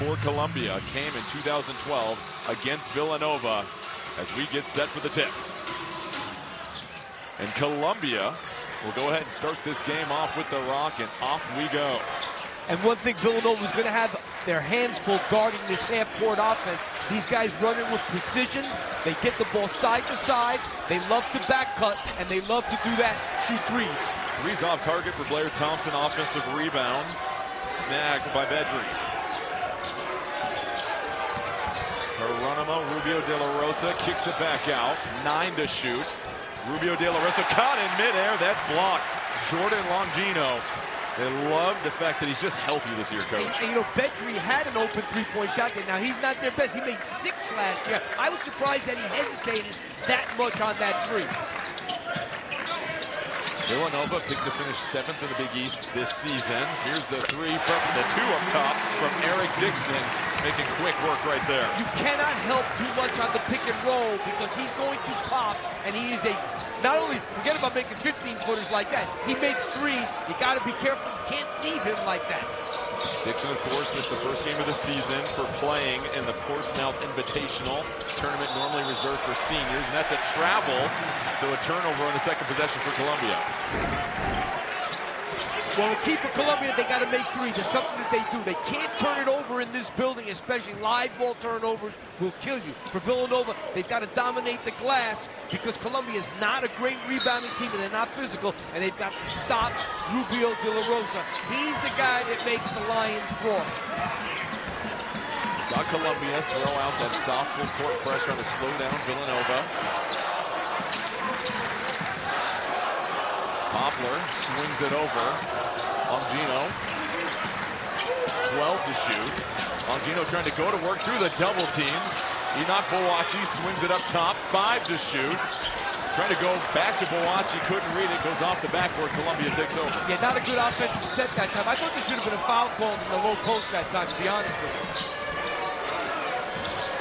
for Columbia came in 2012 against Villanova as we get set for the tip. And Columbia will go ahead and start this game off with the rock, and off we go. And one thing Villanova is going to have their hands full guarding this half-court offense. These guys running with precision. They get the ball side to side. They love to back cut, and they love to do that, shoot threes. Threes off target for Blair Thompson. Offensive rebound. Snagged by Bedry. Geronimo Rubio De La Rosa kicks it back out. 9 to shoot. Rubio De La Rosa caught in midair. That's blocked. Jordan Longino. They love the fact that he's just healthy this year, Coach. And you know, Bedry had an open three-point shot. Now, he's not their best. He made 6 last year. I was surprised that he hesitated that much on that three. Villanova picked to finish 7th in the Big East this season. Here's the three from the 2 up top from Eric Dixon, making quick work right there. You cannot help too much on the pick and roll because he's going to pop, and he is a, not only forget about making 15-footers like that, he makes threes. You got to be careful. You can't leave him like that. Dixon, of course, missed the first game of the season for playing in the Portsmouth Invitational tournament, normally reserved for seniors, and that's a travel, so a turnover on the second possession for Columbia. Well, the key for Columbia, they got to make threes. It's something that they do. They can't turn it over in this building, especially live ball turnovers will kill you. For Villanova, they've got to dominate the glass because Columbia is not a great rebounding team and they're not physical, and they've got to stop Rubio De La Rosa. He's the guy that makes the Lions roar. Saw Columbia throw out that soft full court pressure to slow down Villanova. Poplar swings it over. Longino, 12 to shoot. Longino trying to go to work through the double team. Enoch Bowachi swings it up top, 5 to shoot. Trying to go back to Bowachi, couldn't read it, goes off the backboard. Columbia takes over. Yeah, not a good offensive set that time. I thought there should have been a foul called in the low post that time, to be honest with you.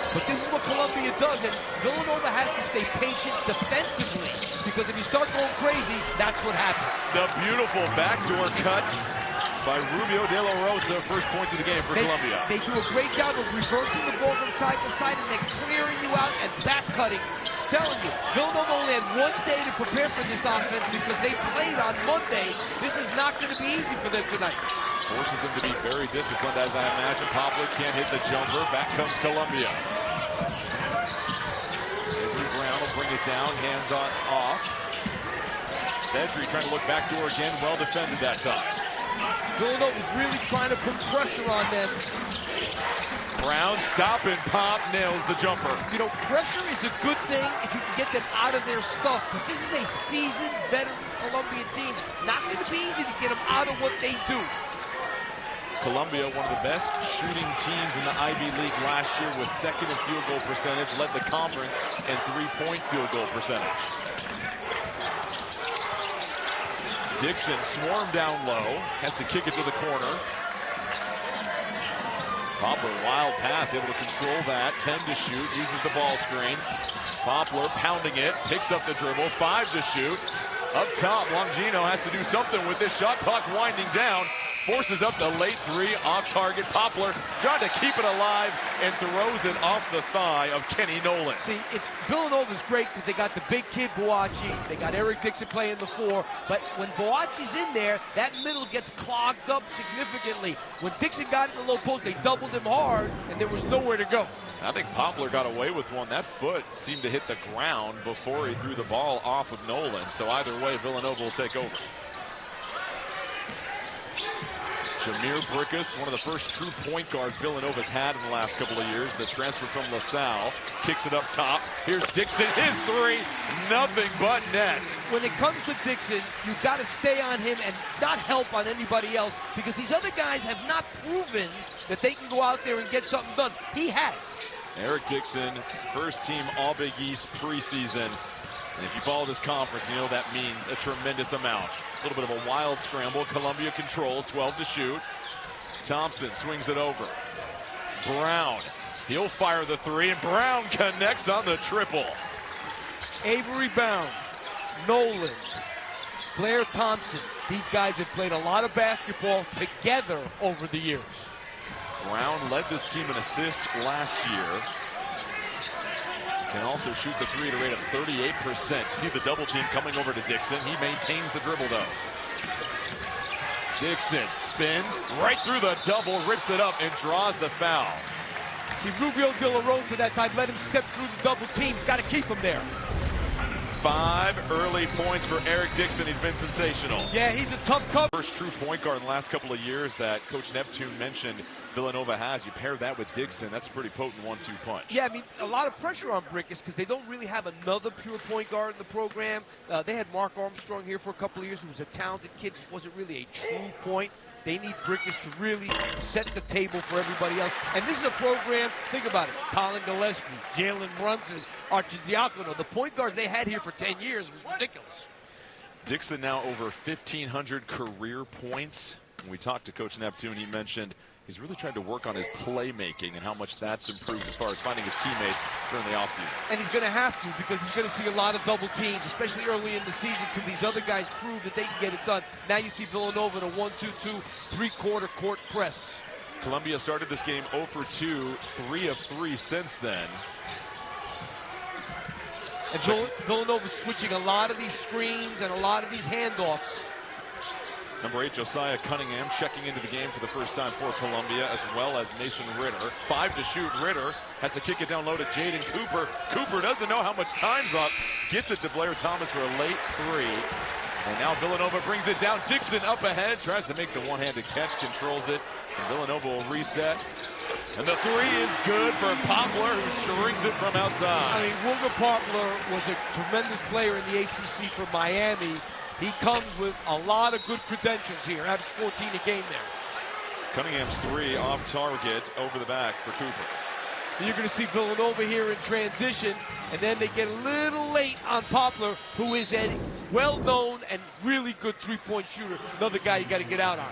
But this is what Columbia does, and Villanova has to stay patient defensively, because if you start going crazy, that's what happens. The beautiful backdoor cut by Rubio De La Rosa, first points of the game for Columbia. They do a great job of reversing the ball from side to side and then clearing you out and back cutting. I'm telling you, Villanova only had 1 day to prepare for this offense because they played on Monday. This is not going to be easy for them tonight. Forces them to be very disciplined, as I imagine. Poplar can't hit the jumper. Back comes Columbia. Avery Brown will bring it down, hands on off. Bedry trying to look backdoor again, well defended that time. Villanova's really trying to put pressure on them. Brown, stop and pop, nails the jumper. You know, pressure is a good thing if you can get them out of their stuff, but this is a seasoned, veteran Columbia team. Not going to be easy to get them out of what they do. Columbia, one of the best shooting teams in the Ivy League last year, was 2nd in field goal percentage, led the conference in 3-point field goal percentage. Dixon swarmed down low, has to kick it to the corner. Poplar, wild pass, able to control that, 10 to shoot, uses the ball screen. Poplar pounding it, picks up the dribble, 5 to shoot. Up top, Longino has to do something with this shot clock winding down. Forces up the late 3 off target. Poplar trying to keep it alive and throws it off the thigh of Kenny Nolan. See, Villanova's great because they got the big kid Bowachi. They got Eric Dixon playing the 4. But when Bowachi's in there, that middle gets clogged up significantly. When Dixon got in the low post, they doubled him hard, and there was nowhere to go. I think Poplar got away with one. That foot seemed to hit the ground before he threw the ball off of Nolan. So either way, Villanova will take over. Jameer Brickus, one of the first true point guards Villanova's had in the last couple of years. The transfer from LaSalle, kicks it up top. Here's Dixon, his 3, nothing but net. When it comes to Dixon, you've got to stay on him and not help on anybody else, because these other guys have not proven that they can go out there and get something done. He has. Eric Dixon, first team All-Big East preseason. And if you follow this conference, you know that means a tremendous amount. A little bit of a wild scramble. Columbia controls, 12 to shoot. Thompson swings it over. Brown, he'll fire the 3, and Brown connects on the triple. Avery Brown, Nolan, Blair Thompson. These guys have played a lot of basketball together over the years. Brown led this team in assists last year. Can also shoot the three at a rate of 38%. See the double team coming over to Dixon. He maintains the dribble, though. Dixon spins right through the double, rips it up, and draws the foul. See, Rubio De La Rosa that time let him step through the double team. He's got to keep him there. 5 early points for Eric Dixon. He's been sensational. Yeah, he's a tough cover. First true point guard in the last couple of years that Coach Neptune mentioned Villanova has. You pair that with Dixon, that's a pretty potent 1-2 punch. Yeah, I mean, a lot of pressure on Brickus because they don't really have another pure point guard in the program. They had Mark Armstrong here for a couple of years, who was a talented kid, wasn't really a true point. They need Brickus to really set the table for everybody else. And this is a program, think about it, Colin Gillespie, Jalen Brunson, Archidiakono, the point guards they had here for 10 years was ridiculous. Dixon now over 1,500 career points. When we talked to Coach Neptune, he mentioned he's really tried to work on his playmaking and how much that's improved as far as finding his teammates during the offseason. And he's going to have to, because he's going to see a lot of double teams, especially early in the season, till these other guys prove that they can get it done. Now you see Villanova in a 1-2-2, three-quarter court press. Columbia started this game 0 for 2, 3 of 3 since then. And Villanova's switching a lot of these screens and a lot of these handoffs. Number 8, Josiah Cunningham, checking into the game for the first time for Columbia, as well as Mason Ritter. 5 to shoot. Ritter has to kick it down low to Jaden Cooper. Cooper doesn't know how much time's up. Gets it to Blair Thomas for a late 3. And now Villanova brings it down. Dixon up ahead, tries to make the one-handed catch, controls it. And Villanova will reset. And the 3 is good for Poplar, who strings it from outside. I mean, Wilger Poplar was a tremendous player in the ACC for Miami. He comes with a lot of good credentials here. Averaged 14 a game there. Cunningham's 3 off target over the back for Cooper. And you're going to see Villanova here in transition, and then they get a little late on Poplar, who is a well-known and really good three-point shooter. Another guy you got to get out on.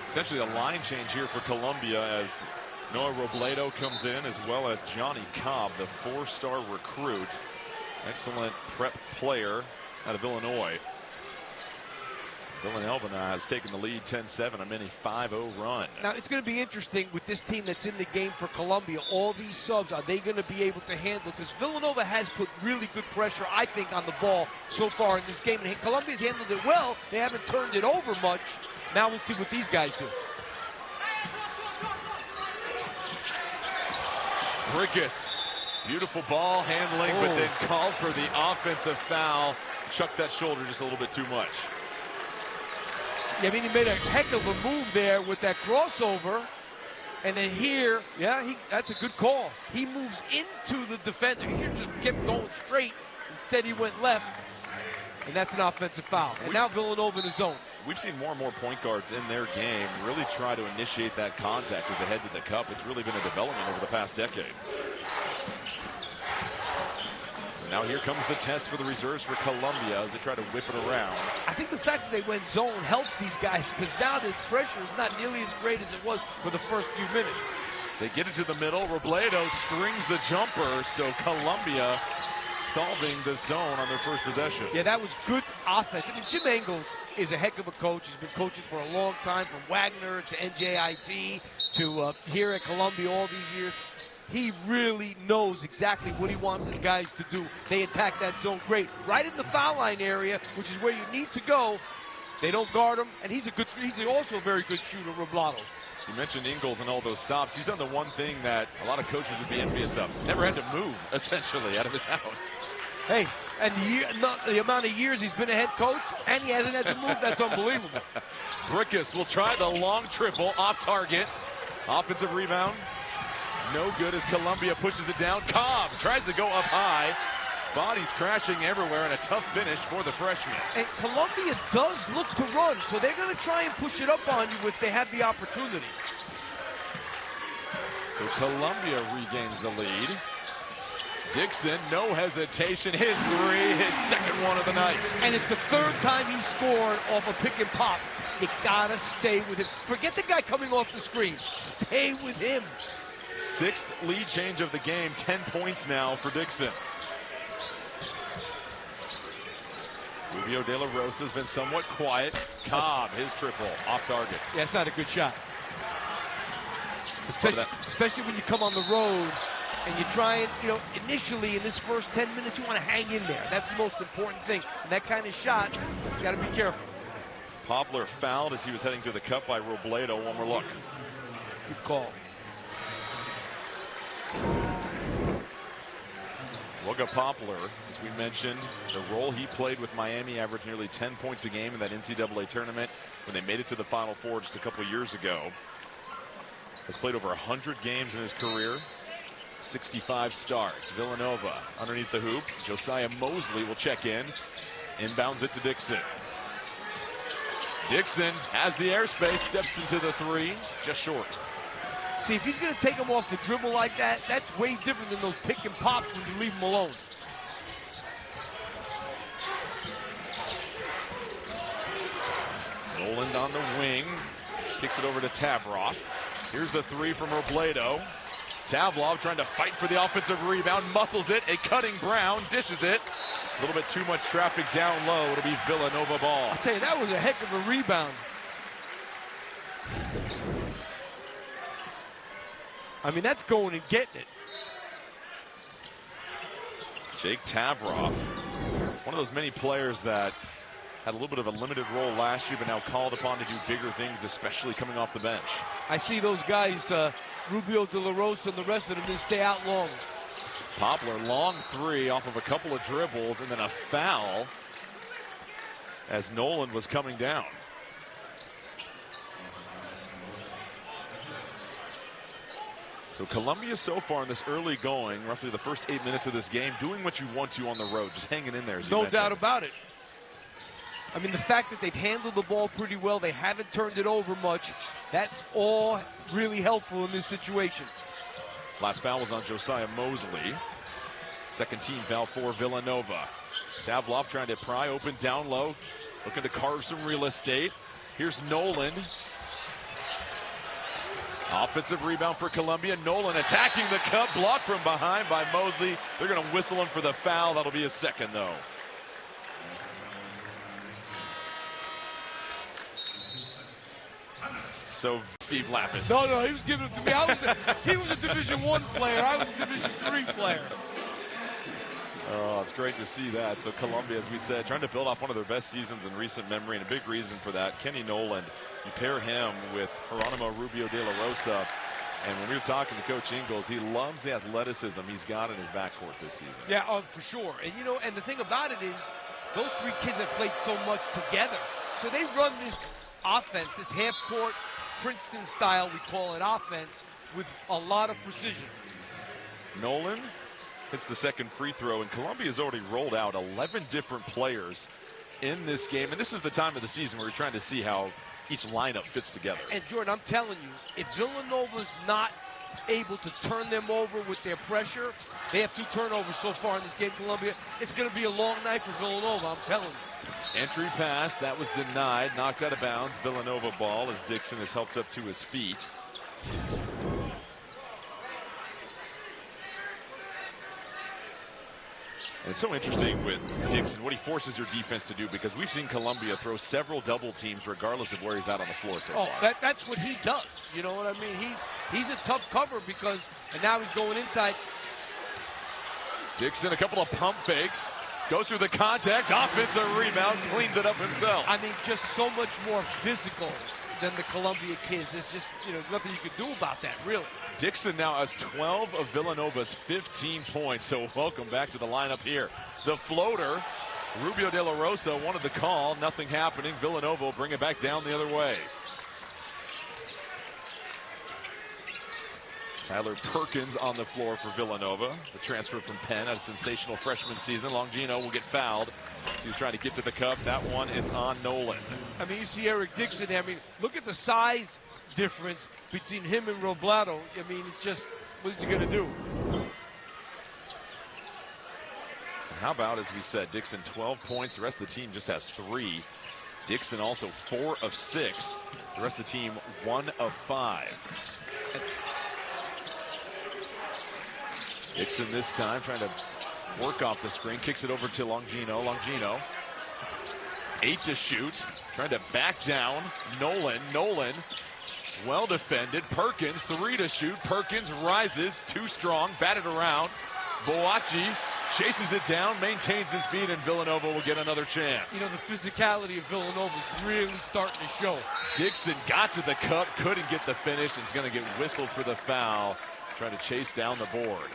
Essentially a line change here for Columbia as Noah Robledo comes in, as well as Johnny Cobb, the 4-star recruit. Excellent prep player out of Illinois. Villanova has taken the lead 10-7, a mini 5-0 run. Now, it's going to be interesting with this team that's in the game for Columbia. All these subs, are they going to be able to handle? Because Villanova has put really good pressure, I think, on the ball so far in this game. And Columbia's handled it well. They haven't turned it over much. Now we'll see what these guys do. Brickus, beautiful ball handling, but then called for the offensive foul. Chucked that shoulder just a little bit too much. Yeah, I mean, he made a heck of a move there with that crossover. And then here, yeah, that's a good call. He moves into the defender. He should have just kept going straight. Instead, he went left. And that's an offensive foul. And now Villanova in the zone. We've seen more and more point guards in their game really try to initiate that contact as they head to the cup. It's really been a development over the past decade. Now here comes the test for the reserves for Columbia as they try to whip it around. I think the fact that they went zone helps these guys, because now the pressure is not nearly as great as it was for the first few minutes. They get it to the middle. Robledo strings the jumper, so Columbia solving the zone on their first possession. Yeah, that was good offense. I mean, Jim Engels is a heck of a coach. He's been coaching for a long time, from Wagner to NJIT to here at Columbia all these years. He really knows exactly what he wants his guys to do. They attack that zone great. Right in the foul line area, which is where you need to go. They don't guard him, and he's also a very good shooter, Robledo. You mentioned Ingles and all those stops. He's done the one thing that a lot of coaches would be envious of. Never had to move, essentially, out of his house. Hey, and the amount of years he's been a head coach, and he hasn't had to move, that's unbelievable. Brickus will try the long triple off target. Offensive rebound. No good as Columbia pushes it down. Cobb tries to go up high. Bodies crashing everywhere, and a tough finish for the freshman. And Columbia does look to run, so they're going to try and push it up on you if they have the opportunity. So Columbia regains the lead. Dixon, no hesitation. His 3, his second one of the night. And it's the 3rd time he scored off a pick and pop. You got to stay with him. Forget the guy coming off the screen. Stay with him. 6th lead change of the game, 10 points now for Dixon. Rubio De La Rosa has been somewhat quiet. Cobb, his triple, off target. Yeah, it's not a good shot. Especially when you come on the road and you try and, initially in this first 10 minutes, you want to hang in there. That's the most important thing. And that kind of shot, you got to be careful. Poplar fouled as he was heading to the cup by Robledo. One more look. Good call. Wooga Poplar, as we mentioned, the role he played with Miami averaged nearly 10 points a game in that NCAA tournament when they made it to the Final Four just a couple of years ago. Has played over 100 games in his career, 65 starts. Villanova underneath the hoop. Josiah Mosley will check in. Inbounds it to Dixon. Dixon has the airspace, steps into the three, just short. See, if he's going to take him off the dribble like that, that's way different than those pick and pops when you leave him alone. Noland on the wing, kicks it over to Tavroff. Here's a three from Robledo. Tavlov trying to fight for the offensive rebound, muscles it. A cutting Brown, dishes it. A little bit too much traffic down low. It'll be Villanova ball. I'll tell you, that was a heck of a rebound. I mean, that's going and getting it. Jake Tavroff, one of those many players that had a little bit of a limited role last year, but now called upon to do bigger things, especially coming off the bench. I see those guys, Rubio, De La Rosa, and the rest of them, just stay out long. Poplar, long three off of a couple of dribbles, and then a foul as Noland was coming down. So Columbia so far in this early going, roughly the first 8 minutes of this game, doing what you want to on the road, just hanging in there. No doubt about it. I mean, the fact that they've handled the ball pretty well, they haven't turned it over much, that's all really helpful in this situation. Last foul was on Josiah Mosley. Second team foul for Villanova. Tavlov trying to pry open down low, looking to carve some real estate. Here's Noland. Offensive rebound for Columbia. Noland attacking the cup, blocked from behind by Mosley. They're going to whistle him for the foul. That'll be a second, though. So Steve Lapis. No, he was giving it to me. He was a Division I player. I was a Division III player. Oh, it's great to see that. So Columbia, as we said, trying to build off one of their best seasons in recent memory, and a big reason for that, Kenny Noland. You pair him with Geronimo Rubio De La Rosa, and when we were talking to Coach Ingles, he loves the athleticism he's got in his backcourt this season. Yeah, for sure. And and the thing about it is, those three kids have played so much together. So they run this offense, this half-court Princeton style, we call it, offense, with a lot of precision. Noland hits the second free throw, and Columbia's already rolled out 11 different players in this game. And this is the time of the season where we're trying to see how each lineup fits together. And Jordan, I'm telling you, if Villanova's not able to turn them over with their pressure, they have 2 turnovers so far in this game, Columbia. It's going to be a long night for Villanova, I'm telling you. Entry pass, that was denied, knocked out of bounds. Villanova ball as Dixon is helped up to his feet. And it's so interesting with Dixon, what he forces your defense to do, because we've seen Columbia throw several double teams regardless of where he's out on the floor so far. That's what he does. You know what I mean? He's a tough cover because, and now he's going inside. Dixon, a couple of pump fakes, goes through the contact, offensive rebound, cleans it up himself. I mean, just so much more physical than the Columbia kids. There's just, there's nothing you can do about that, really. Dixon now has 12 of Villanova's 15 points, so welcome back to the lineup here. The floater, Rubio De La Rosa wanted the call, nothing happening. Villanova will bring it back down the other way. Tyler Perkins on the floor for Villanova, the transfer from Penn, had a sensational freshman season. Longino will get fouled. So he was trying to get to the cup. That one is on Noland. I mean, you see Eric Dixon there. I mean, look at the size difference between him and Robledo. I mean, it's just, what's he going to do? How about, as we said, Dixon 12 points. The rest of the team just has 3. Dixon also 4 of 6. The rest of the team 1 of 5. Dixon this time trying to work off the screen, kicks it over to Longino. Longino, 8 to shoot, trying to back down. Nolan Well defended. Perkins, 3 to shoot. Perkins rises, too strong, batted around. Boakye chases it down, maintains his feet, and Villanova will get another chance. You know, the physicality of Villanova is really starting to show. Dixon got to the cup, couldn't get the finish, and is going to get whistled for the foul, trying to chase down the board.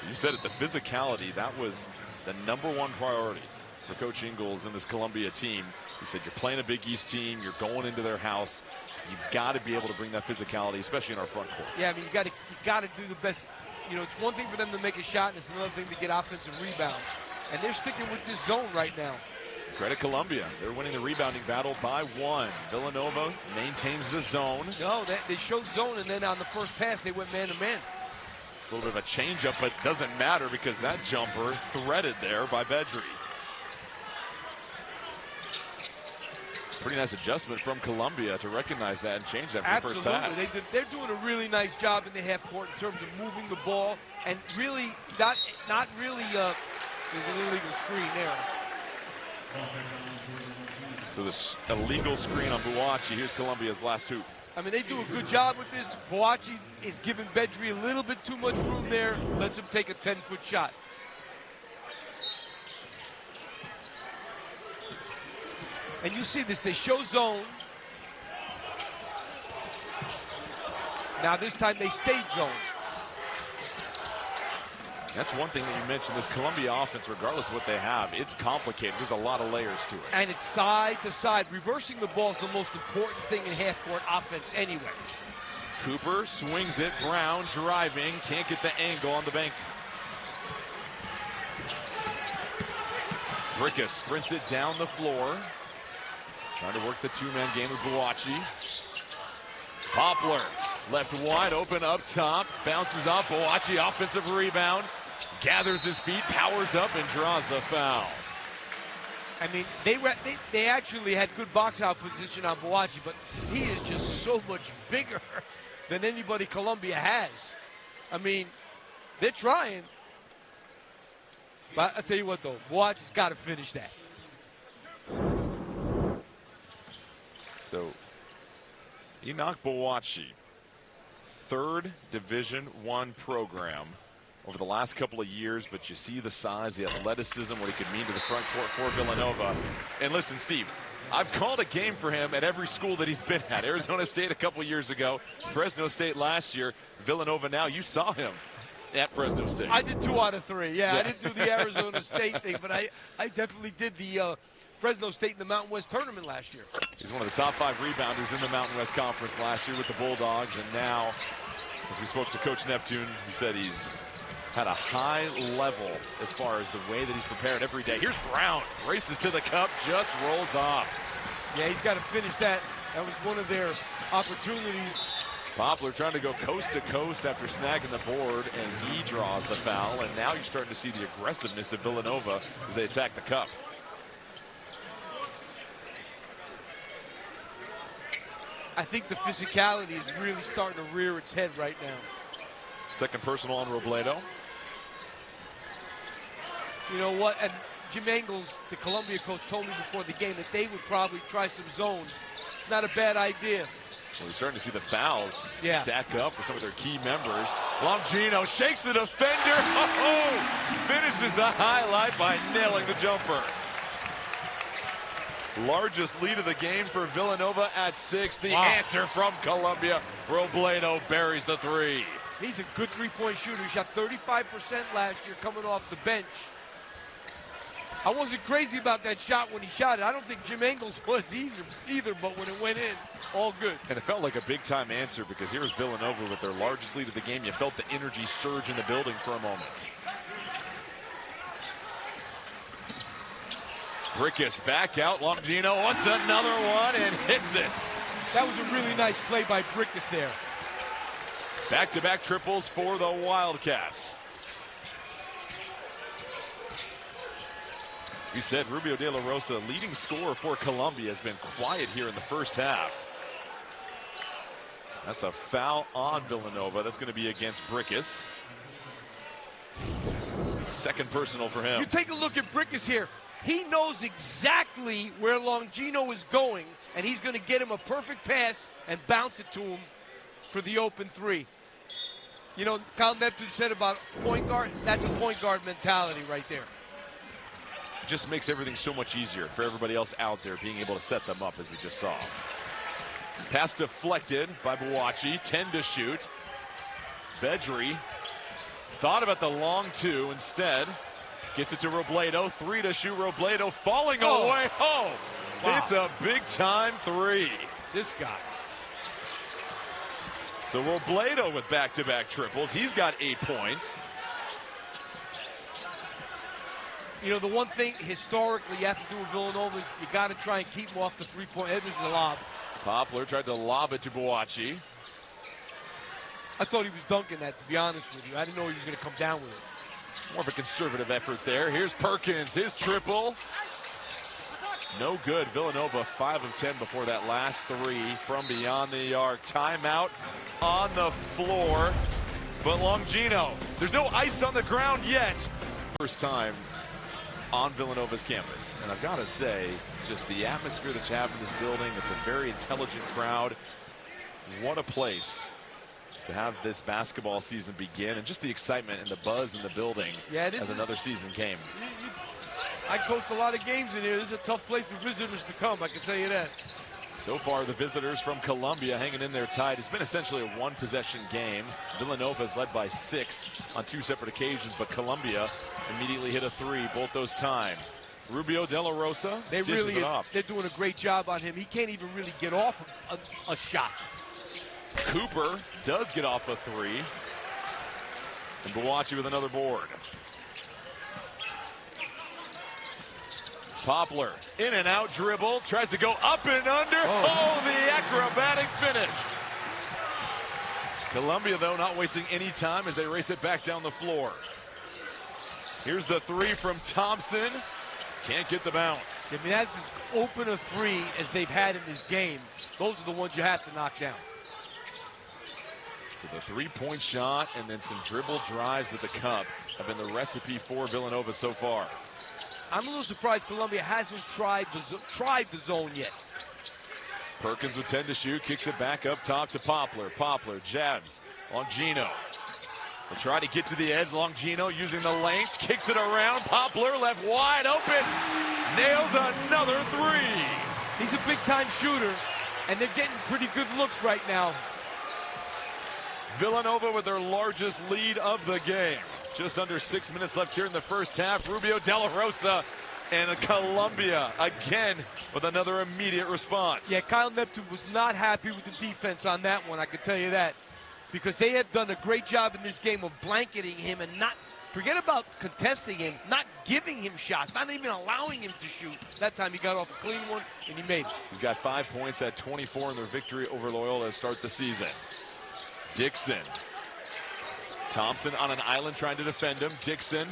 So you said it, the physicality, that was the #1 priority for Coach Ingles and this Columbia team. He said, you're playing a Big East team, you're going into their house, you've got to be able to bring that physicality, especially in our front court. Yeah, I mean, you got to do the best. You know, it's one thing for them to make a shot, and it's another thing to get offensive rebounds. And they're sticking with this zone right now. Credit Columbia. They're winning the rebounding battle by 1. Villanova maintains the zone. No, they showed zone, and then on the first pass, they went man-to-man. A little bit of a change-up, but doesn't matter because that jumper threaded there by Bedry. Pretty nice adjustment from Columbia to recognize that and change that for the first pass. They're doing a really nice job in the half court in terms of moving the ball and really not really. There's an illegal screen there. So this illegal screen on Boakye. Here's Columbia's last hoop. I mean, they do a good job with this. Boakye is giving Bedry a little bit too much room there. Lets him take a 10-foot shot. And you see this, they show zone. Now this time they stayed zone. That's one thing that you mentioned, this Columbia offense, regardless of what they have, it's complicated. There's a lot of layers to it. And it's side to side. Reversing the ball is the most important thing in half-court offense anyway. Cooper swings it, Brown driving, can't get the angle on the bank. Brickus sprints it down the floor. Trying to work the two-man game with Boakye. Poplar left wide open up top. Bounces off. Boakye offensive rebound. Gathers his feet, powers up, and draws the foul. I mean, they actually had good box-out position on Boakye, but he is just so much bigger than anybody Columbia has. I mean, they're trying. But I'll tell you what, though. Boakye's got to finish that. So, Enoch Boakye, 3rd Division I program over the last couple of years, but you see the size, the athleticism, what he could mean to the front court for Villanova. And listen, Steve, I've called a game for him at every school that he's been at. Arizona State a couple of years ago, Fresno State last year, Villanova now. You saw him at Fresno State. I did 2 out of 3. Yeah, I didn't do the Arizona State thing, but I definitely did the Fresno State in the Mountain West tournament last year. He's one of the top 5 rebounders in the Mountain West Conference last year with the Bulldogs, and now, as we spoke to Coach Neptune, he said he's had a high level as far as the way that he's prepared every day. Here's Brown, races to the cup, just rolls off. Yeah, he's got to finish that. That was one of their opportunities. Poplar trying to go coast to coast after snagging the board, and he draws the foul, and now you're starting to see the aggressiveness of Villanova as they attack the cup. I think the physicality is really starting to rear its head right now. Second personal on Robledo. You know what? And Jim Engels, the Columbia coach, told me before the game that they would probably try some zone. It's not a bad idea. Well, we're starting to see the fouls stack up for some of their key members. Longino shakes the defender. Oh, finishes the highlight by nailing the jumper. Largest lead of the game for Villanova at 6. The answer from Columbia. Robledo buries the 3. He's a good three-point shooter. He shot 35% last year coming off the bench. I wasn't crazy about that shot when he shot it. I don't think Jim Engels was either, but when it went in, all good. And it felt like a big-time answer because here's Villanova with their largest lead of the game. You felt the energy surge in the building for a moment. Brickus back out. Longino wants another one and hits it. That was a really nice play by Brickus there. Back-to-back triples for the Wildcats. As we said, Rubio De La Rosa, leading scorer for Columbia, has been quiet here in the first half. That's a foul on Villanova. That's going to be against Brickus. Second personal for him. You take a look at Brickus here. He knows exactly where Longino is going, and he's going to get him a perfect pass and bounce it to him for the open three. You know, Kyle Neptune said about point guard, that's a point guard mentality right there. Just makes everything so much easier for everybody else out there being able to set them up, as we just saw. Pass deflected by Buwachi, 10 to shoot. Bedry thought about the long two, instead gets it to Robledo, 3 to shoot. Robledo falling away. Oh, wow. It's a big time three. This guy. So Robledo with back-to-back triples. He's got 8 points. You know, the one thing historically you have to do with Villanova is you got to try and keep him off the three-point. This is a lob. Poplar tried to lob it to Buwachi. I thought he was dunking that, to be honest with you. I didn't know he was going to come down with it. More of a conservative effort there. Here's Perkins, his triple. No good. Villanova 5 of 10 before that last three from beyond the arc. Timeout on the floor. But Longino, there's no ice on the ground yet. First time on Villanova's campus. And I've got to say, just the atmosphere that you have in this building, it's a very intelligent crowd. What a place to have this basketball season begin, and just the excitement and the buzz in the building as another season came. I coached a lot of games in here. This is a tough place for visitors to come, I can tell you that. So far, the visitors from Columbia hanging in there tight. It's been essentially a one-possession game. Villanova's led by 6 on 2 separate occasions, but Columbia immediately hit a 3 both those times. Rubio De La Rosa dishes it off. They're doing a great job on him. He can't even really get off a shot. Cooper does get off a 3. And Buwachi with another board. Poplar, in and out dribble, tries to go up and under. Oh, the acrobatic finish. Columbia, though, not wasting any time as they race it back down the floor. Here's the 3 from Thompson. Can't get the bounce. I mean, that's as open a 3 as they've had in this game. Those are the ones you have to knock down. So the 3-point shot and then some dribble drives at the cup have been the recipe for Villanova so far. I'm a little surprised Columbia hasn't tried the zone yet. Perkins with 10 to shoot, kicks it back up top to Poplar. Poplar jabs Longino. Will try to get to the edge. Longino using the length, kicks it around. Poplar left wide open, nails another 3. He's a big-time shooter, and they're getting pretty good looks right now. Villanova with their largest lead of the game. Just under 6 minutes left here in the first half. Rubio De La Rosa and Columbia again with another immediate response. Yeah, Kyle Neptune was not happy with the defense on that one, I can tell you that. Because they have done a great job in this game of blanketing him and not, forget about contesting him, not giving him shots, not even allowing him to shoot. That time he got off a clean one and he made it. He's got 5 points at 24 in their victory over Loyola to start the season. Dixon. Thompson on an island trying to defend him. Dixon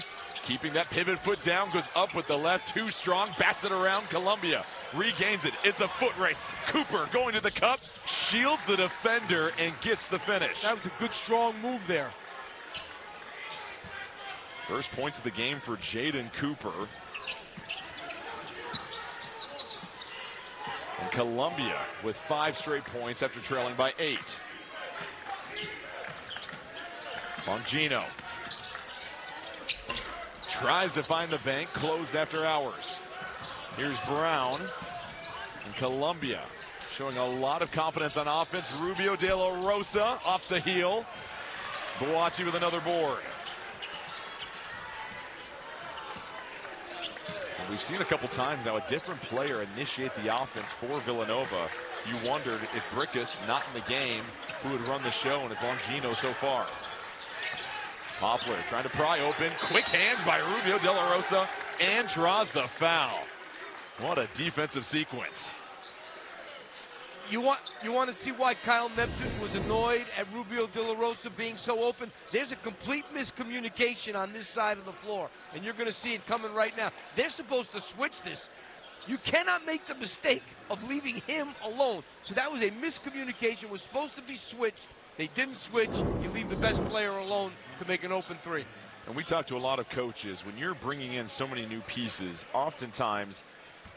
keeping that pivot foot down, goes up with the left, too strong, bats it around. Columbia regains it. It's a foot race. Cooper going to the cup, shields the defender and gets the finish. That was a good, strong move there. First points of the game for Jaden Cooper. And Columbia with 5 straight points after trailing by 8. Longino tries to find the bank, closed after hours. Here's Brown, and Columbia showing a lot of confidence on offense. Rubio De La Rosa off the heel. Buwachi with another board. And we've seen a couple times now a different player initiate the offense for Villanova. You wondered if Brickus, not in the game, who would run the show, and it's Longino so far. Poplar trying to pry open. Quick hands by Rubio De La Rosa and draws the foul. What a defensive sequence. You want to see why Kyle Neptune was annoyed at Rubio De La Rosa being so open? There's a complete miscommunication on this side of the floor, and you're going to see it coming right now. They're supposed to switch this. You cannot make the mistake of leaving him alone. So that was a miscommunication. It was supposed to be switched. They didn't switch. You leave the best player alone to make an open 3. And we talk to a lot of coaches. When you're bringing in so many new pieces, oftentimes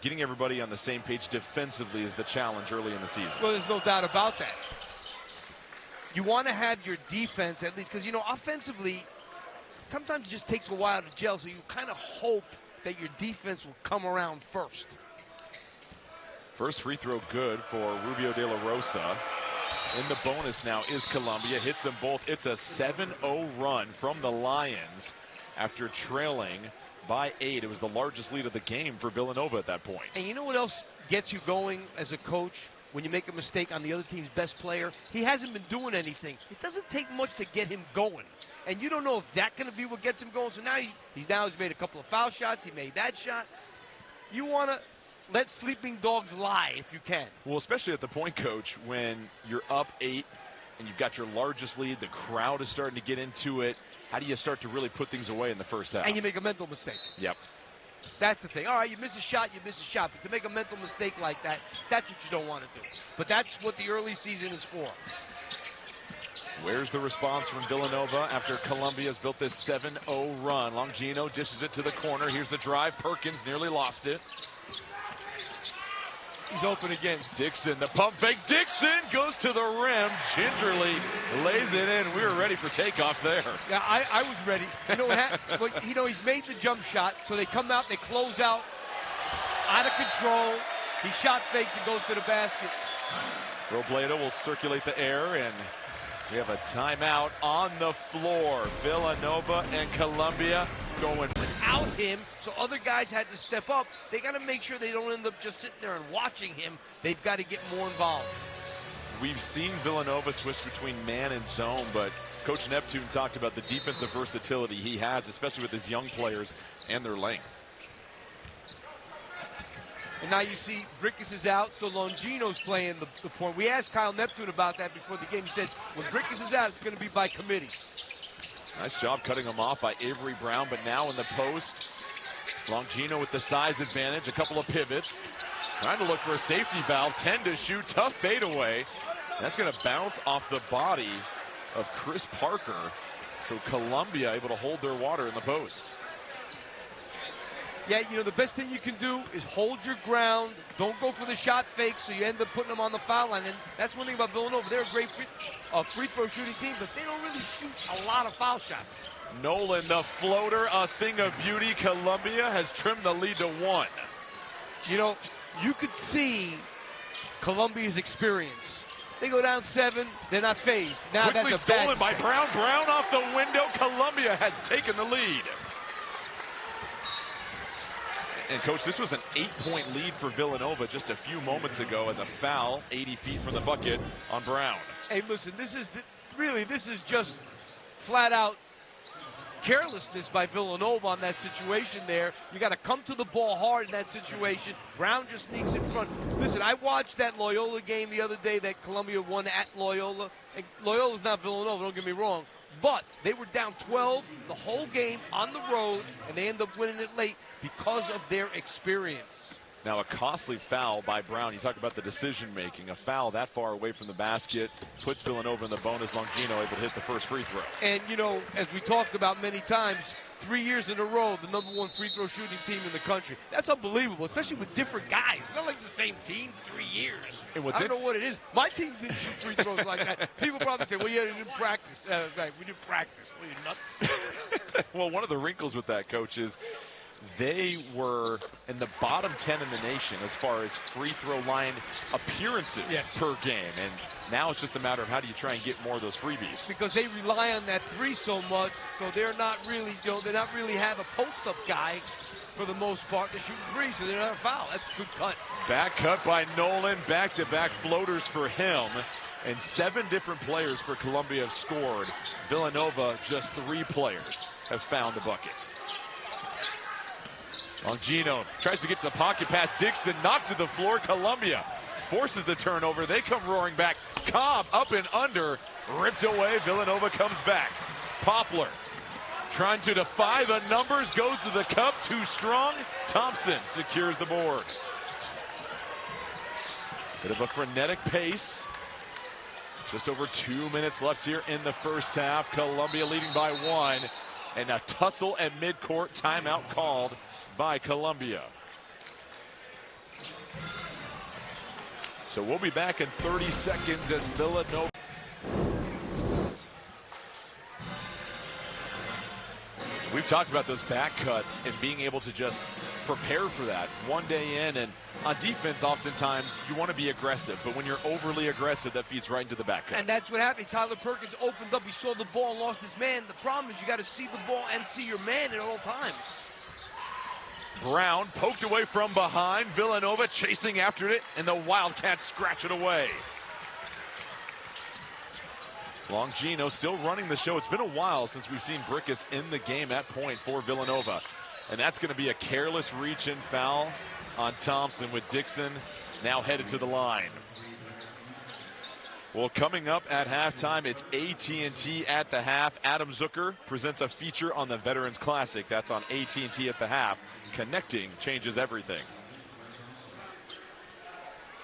getting everybody on the same page defensively is the challenge early in the season. Well, there's no doubt about that. You want to have your defense at least, because, you know, offensively, sometimes it just takes a while to gel, so you kind of hope that your defense will come around first. First free throw good for Rubio de la Rosa. In the bonus now is Columbia. Hits them both. It's a 7-0 run from the Lions after trailing by 8. It was the largest lead of the game for Villanova at that point. And you know what else gets you going as a coach? When you make a mistake on the other team's best player, he hasn't been doing anything. It doesn't take much to get him going. And you don't know if that's going to be what gets him going. So now he's made a couple of foul shots. He made that shot. You want to let sleeping dogs lie if you can. Well, especially at the point, Coach, when you're up 8 and you've got your largest lead, the crowd is starting to get into it. How do you start to really put things away in the first half? And you make a mental mistake. Yep. That's the thing. All right, you miss a shot, you miss a shot. But to make a mental mistake like that, that's what you don't want to do. But that's what the early season is for. Where's the response from Villanova after Columbia's built this 7-0 run? Longino dishes it to the corner. Here's the drive. Perkins nearly lost it. He's open again. Dixon, the pump fake. Dixon goes to the rim. Gingerly lays it in. We were ready for takeoff there. Yeah, I was ready. You know what happened? Well, you know, he's made the jump shot, so they come out, they close out of control. He shot fakes and goes to the basket. Robledo will circulate the air, and we have a timeout on the floor. Villanova and Columbia going without him, so other guys had to step up. They got to make sure they don't end up just sitting there and watching him. They've got to get more involved. We've seen Villanova switch between man and zone, but Coach Neptune talked about the defensive versatility he has, especially with his young players and their length. And now you see Brickus is out, so Longino's playing the point. We asked Kyle Neptune about that before the game. He said, when Brickus is out, it's going to be by committee. Nice job cutting him off by Avery Brown, but now in the post, Longino with the size advantage, a couple of pivots. Trying to look for a safety valve, 10 to shoot, tough fadeaway. That's going to bounce off the body of Chris Parker. So Columbia able to hold their water in the post. Yeah, you know, the best thing you can do is hold your ground. Don't go for the shot fake, so you end up putting them on the foul line. And that's one thing about Villanova. They're a great free throw shooting team, but they don't really shoot a lot of foul shots. Nolan, the floater, a thing of beauty. Columbia has trimmed the lead to 1. You know, you could see Columbia's experience. They go down 7, they're not phased. Now quickly that's a stolen by Brown. Brown off the window. Columbia has taken the lead. And, Coach, this was an 8-point lead for Villanova just a few moments ago as a foul 80 feet from the bucket on Brown. Hey, listen, this is just flat-out carelessness by Villanova on that situation there. You got to come to the ball hard in that situation. Brown just sneaks in front. Listen, I watched that Loyola game the other day that Columbia won at Loyola. And Loyola's not Villanova, don't get me wrong. But they were down 12 the whole game on the road, and they end up winning it late because of their experience. Now a costly foul by Brown. You talk about the decision-making. A foul that far away from the basket puts Villanova in the bonus. Longino able to hit the first free throw. And, you know, as we talked about many times, 3 years in a row, the #1 free throw shooting team in the country. That's unbelievable, especially with different guys. It's not like the same team 3 years. And I don't know what it is. My team didn't shoot free throws like that. People probably say, well, yeah, we didn't practice. Right, we didn't practice. Well, you're nuts. Well, one of the wrinkles with that, Coach, is they were in the bottom 10 in the nation as far as free throw line appearances per game. And now it's just a matter of how do you try and get more of those freebies. Because they rely on that 3 so much, so they're not really, you know, they're not really have a post-up guy for the most part to shoot 3, so they're not a foul. That's a good cut. Back cut by Nolan, back-to-back floaters for him. And 7 different players for Columbia have scored. Villanova, just 3 players have found the bucket. Longino tries to get to the pocket pass. Dixon knocked to the floor. Columbia forces the turnover. They come roaring back. Cobb up and under. Ripped away. Villanova comes back. Poplar trying to defy the numbers. Goes to the cup. Too strong. Thompson secures the board. Bit of a frenetic pace. Just over 2 minutes left here in the first half. Columbia leading by 1. And a tussle at midcourt, timeout called by Columbia. So we'll be back in 30 seconds as Villanova. We've talked about those back cuts and being able to just prepare for that one day in. And on defense, oftentimes you want to be aggressive, but when you're overly aggressive, that feeds right into the back cut. And that's what happened. Tyler Perkins opened up. He saw the ball and lost his man. The problem is you got to see the ball and see your man at all times. Brown poked away from behind. Villanova chasing after it, and the Wildcats scratch it away. Longino still running the show. It's been a while since we've seen Brickus in the game at point for Villanova. And that's going to be a careless reach-in foul on Thompson, with Dixon now headed to the line. Well, coming up at halftime, it's AT&T at the half. Adam Zucker presents a feature on the Veterans Classic. That's on AT&T at the half. Connecting changes everything.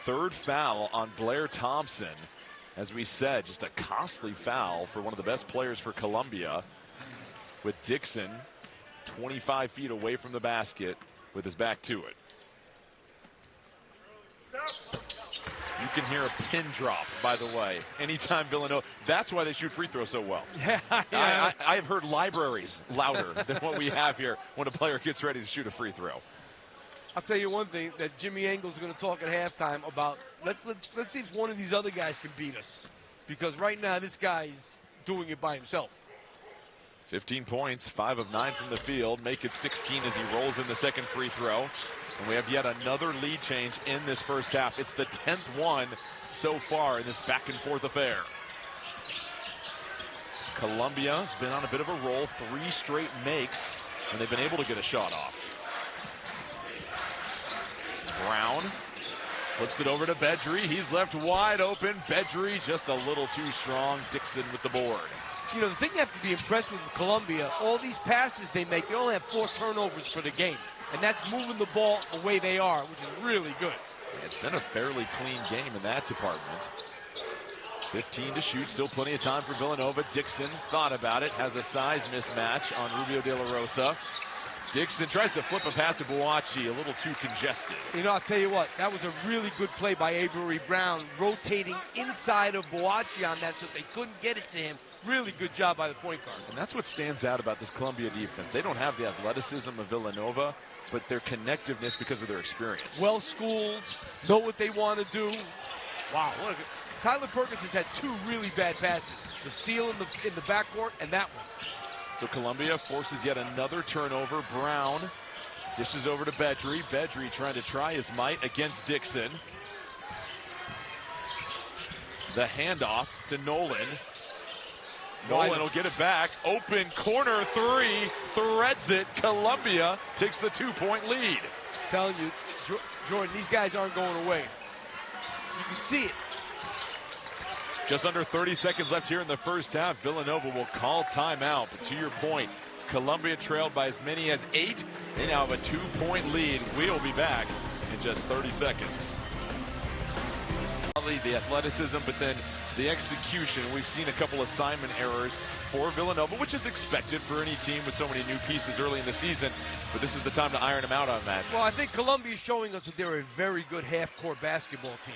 Third foul on Blair Thompson. As we said, just a costly foul for one of the best players for Columbia, with Dixon 25 feet away from the basket with his back to it. You can hear a pin drop, by the way, anytime Villanova. That's why they shoot free throws so well. Yeah. I have heard libraries louder than what we have here when a player gets ready to shoot a free throw. I'll tell you one thing that Jimmy Engel's going to talk at halftime about. Let's see if one of these other guys can beat us, because right now this guy's doing it by himself. 15 points, 5 of 9 from the field, make it 16 as he rolls in the second free throw. And we have yet another lead change in this first half. It's the 10th one so far in this back and forth affair. Columbia's been on a bit of a roll, 3 straight makes, and they've been able to get a shot off. Brown flips it over to Bedry. He's left wide open. Bedry just a little too strong. Dixon with the board. You know, the thing you have to be impressed with Columbia, all these passes they make, they only have 4 turnovers for the game. And that's moving the ball the way they are, which is really good. It's been a fairly clean game in that department. 15 to shoot, still plenty of time for Villanova. Dixon thought about it, has a size mismatch on Rubio De La Rosa. Dixon tries to flip a pass to Boakye, a little too congested. You know, I'll tell you what, that was a really good play by Avery Brown, rotating inside of Boakye on that so they couldn't get it to him. Really good job by the point guard. And that's what stands out about this Columbia defense. They don't have the athleticism of Villanova, but their connectiveness because of their experience. Well schooled, know what they want to do. Wow, what a good. Tyler Perkins has had 2 really bad passes. The steal in the backcourt and that one. So Columbia forces yet another turnover. Brown dishes over to Bedry. Bedry trying to try his might against Dixon. The handoff to Nolan. Nolan will get it back. Open corner 3, threads it. Columbia takes the 2-point lead. I'm telling you, Jordan, these guys aren't going away. You can see it. Just under 30 seconds left here in the first half. Villanova will call timeout. But to your point, Columbia trailed by as many as 8. They now have a 2-point lead. We'll be back in just 30 seconds. The athleticism, but then the execution. We've seen a couple assignment errors for Villanova, which is expected for any team with so many new pieces early in the season. But this is the time to iron them out on that. Well, I think Columbia is showing us that they're a very good half-court basketball team.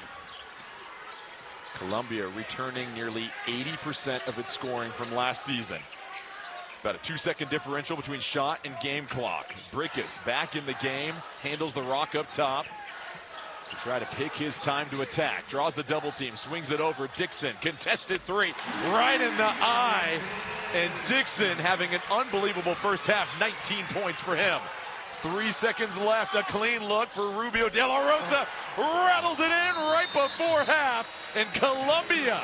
Columbia returning nearly 80% of its scoring from last season. About a 2-second differential between shot and game clock. Brickus back in the game, handles the rock up top. To try to pick his time to attack. Draws the double team, swings it over. Dixon, contested 3, right in the eye. And Dixon having an unbelievable first half, 19 points for him. 3 seconds left, a clean look for Rubio De La Rosa. Rattles it in right before half. And Columbia,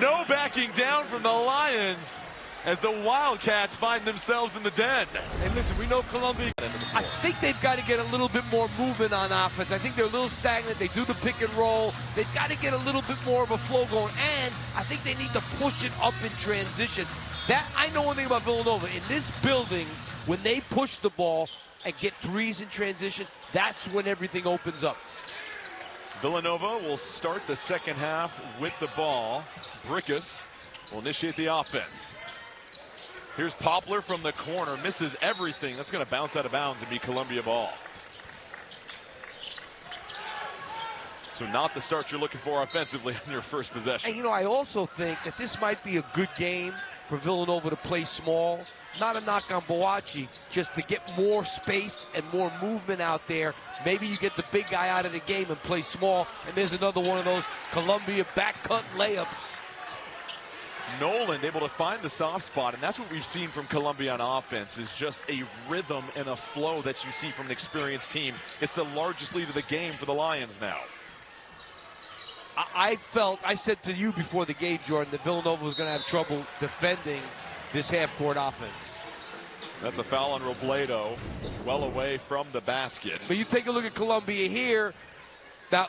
no backing down from the Lions as the Wildcats find themselves in the den. And listen, we know Columbia, I think they've got to get a little bit more movement on offense. I think they're a little stagnant. They do the pick and roll. They've got to get a little bit more of a flow going. And I think they need to push it up in transition. That, I know one thing about Villanova. In this building, when they push the ball and get threes in transition, that's when everything opens up. Villanova will start the second half with the ball. Brickus will initiate the offense. Here's Poplar from the corner, misses everything. That's going to bounce out of bounds and be Columbia ball. So not the start you're looking for offensively on your first possession. And, you know, I also think that this might be a good game for Villanova to play small. Not a knock on Boachi, just to get more space and more movement out there. Maybe you get the big guy out of the game and play small. And there's another one of those Columbia back cut layups. Noland able to find the soft spot, and that's what we've seen from Columbia on offense, is just a rhythm and a flow that you see from an experienced team. It's the largest lead of the game for the Lions now. I said to you before the game, Jordan, that Villanova was going to have trouble defending this half-court offense. That's a foul on Robledo, well away from the basket. But you take a look at Columbia here. Now,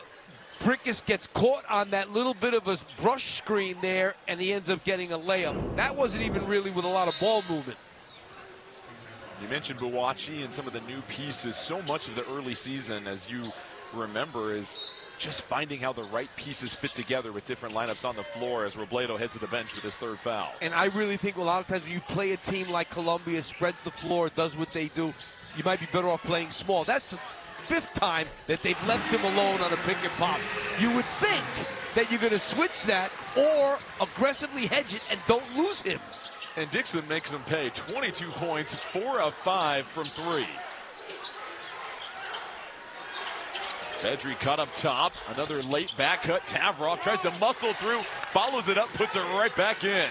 Brickus gets caught on that little bit of a brush screen there, and he ends up getting a layup. That wasn't even really with a lot of ball movement. You mentioned Boachi and some of the new pieces. So much of the early season, as you remember, is just finding how the right pieces fit together with different lineups on the floor as Robledo heads to the bench with his third foul. And I really think a lot of times when you play a team like Columbia, spreads the floor, does what they do, you might be better off playing small. That's the 5th time that they've left him alone on a pick and pop. You would think that you're going to switch that or aggressively hedge it and don't lose him. And Dixon makes him pay. 22 points, 4 of 5 from 3. Bedry cut up top, another late back cut. Tavroff tries to muscle through, follows it up, puts it right back in.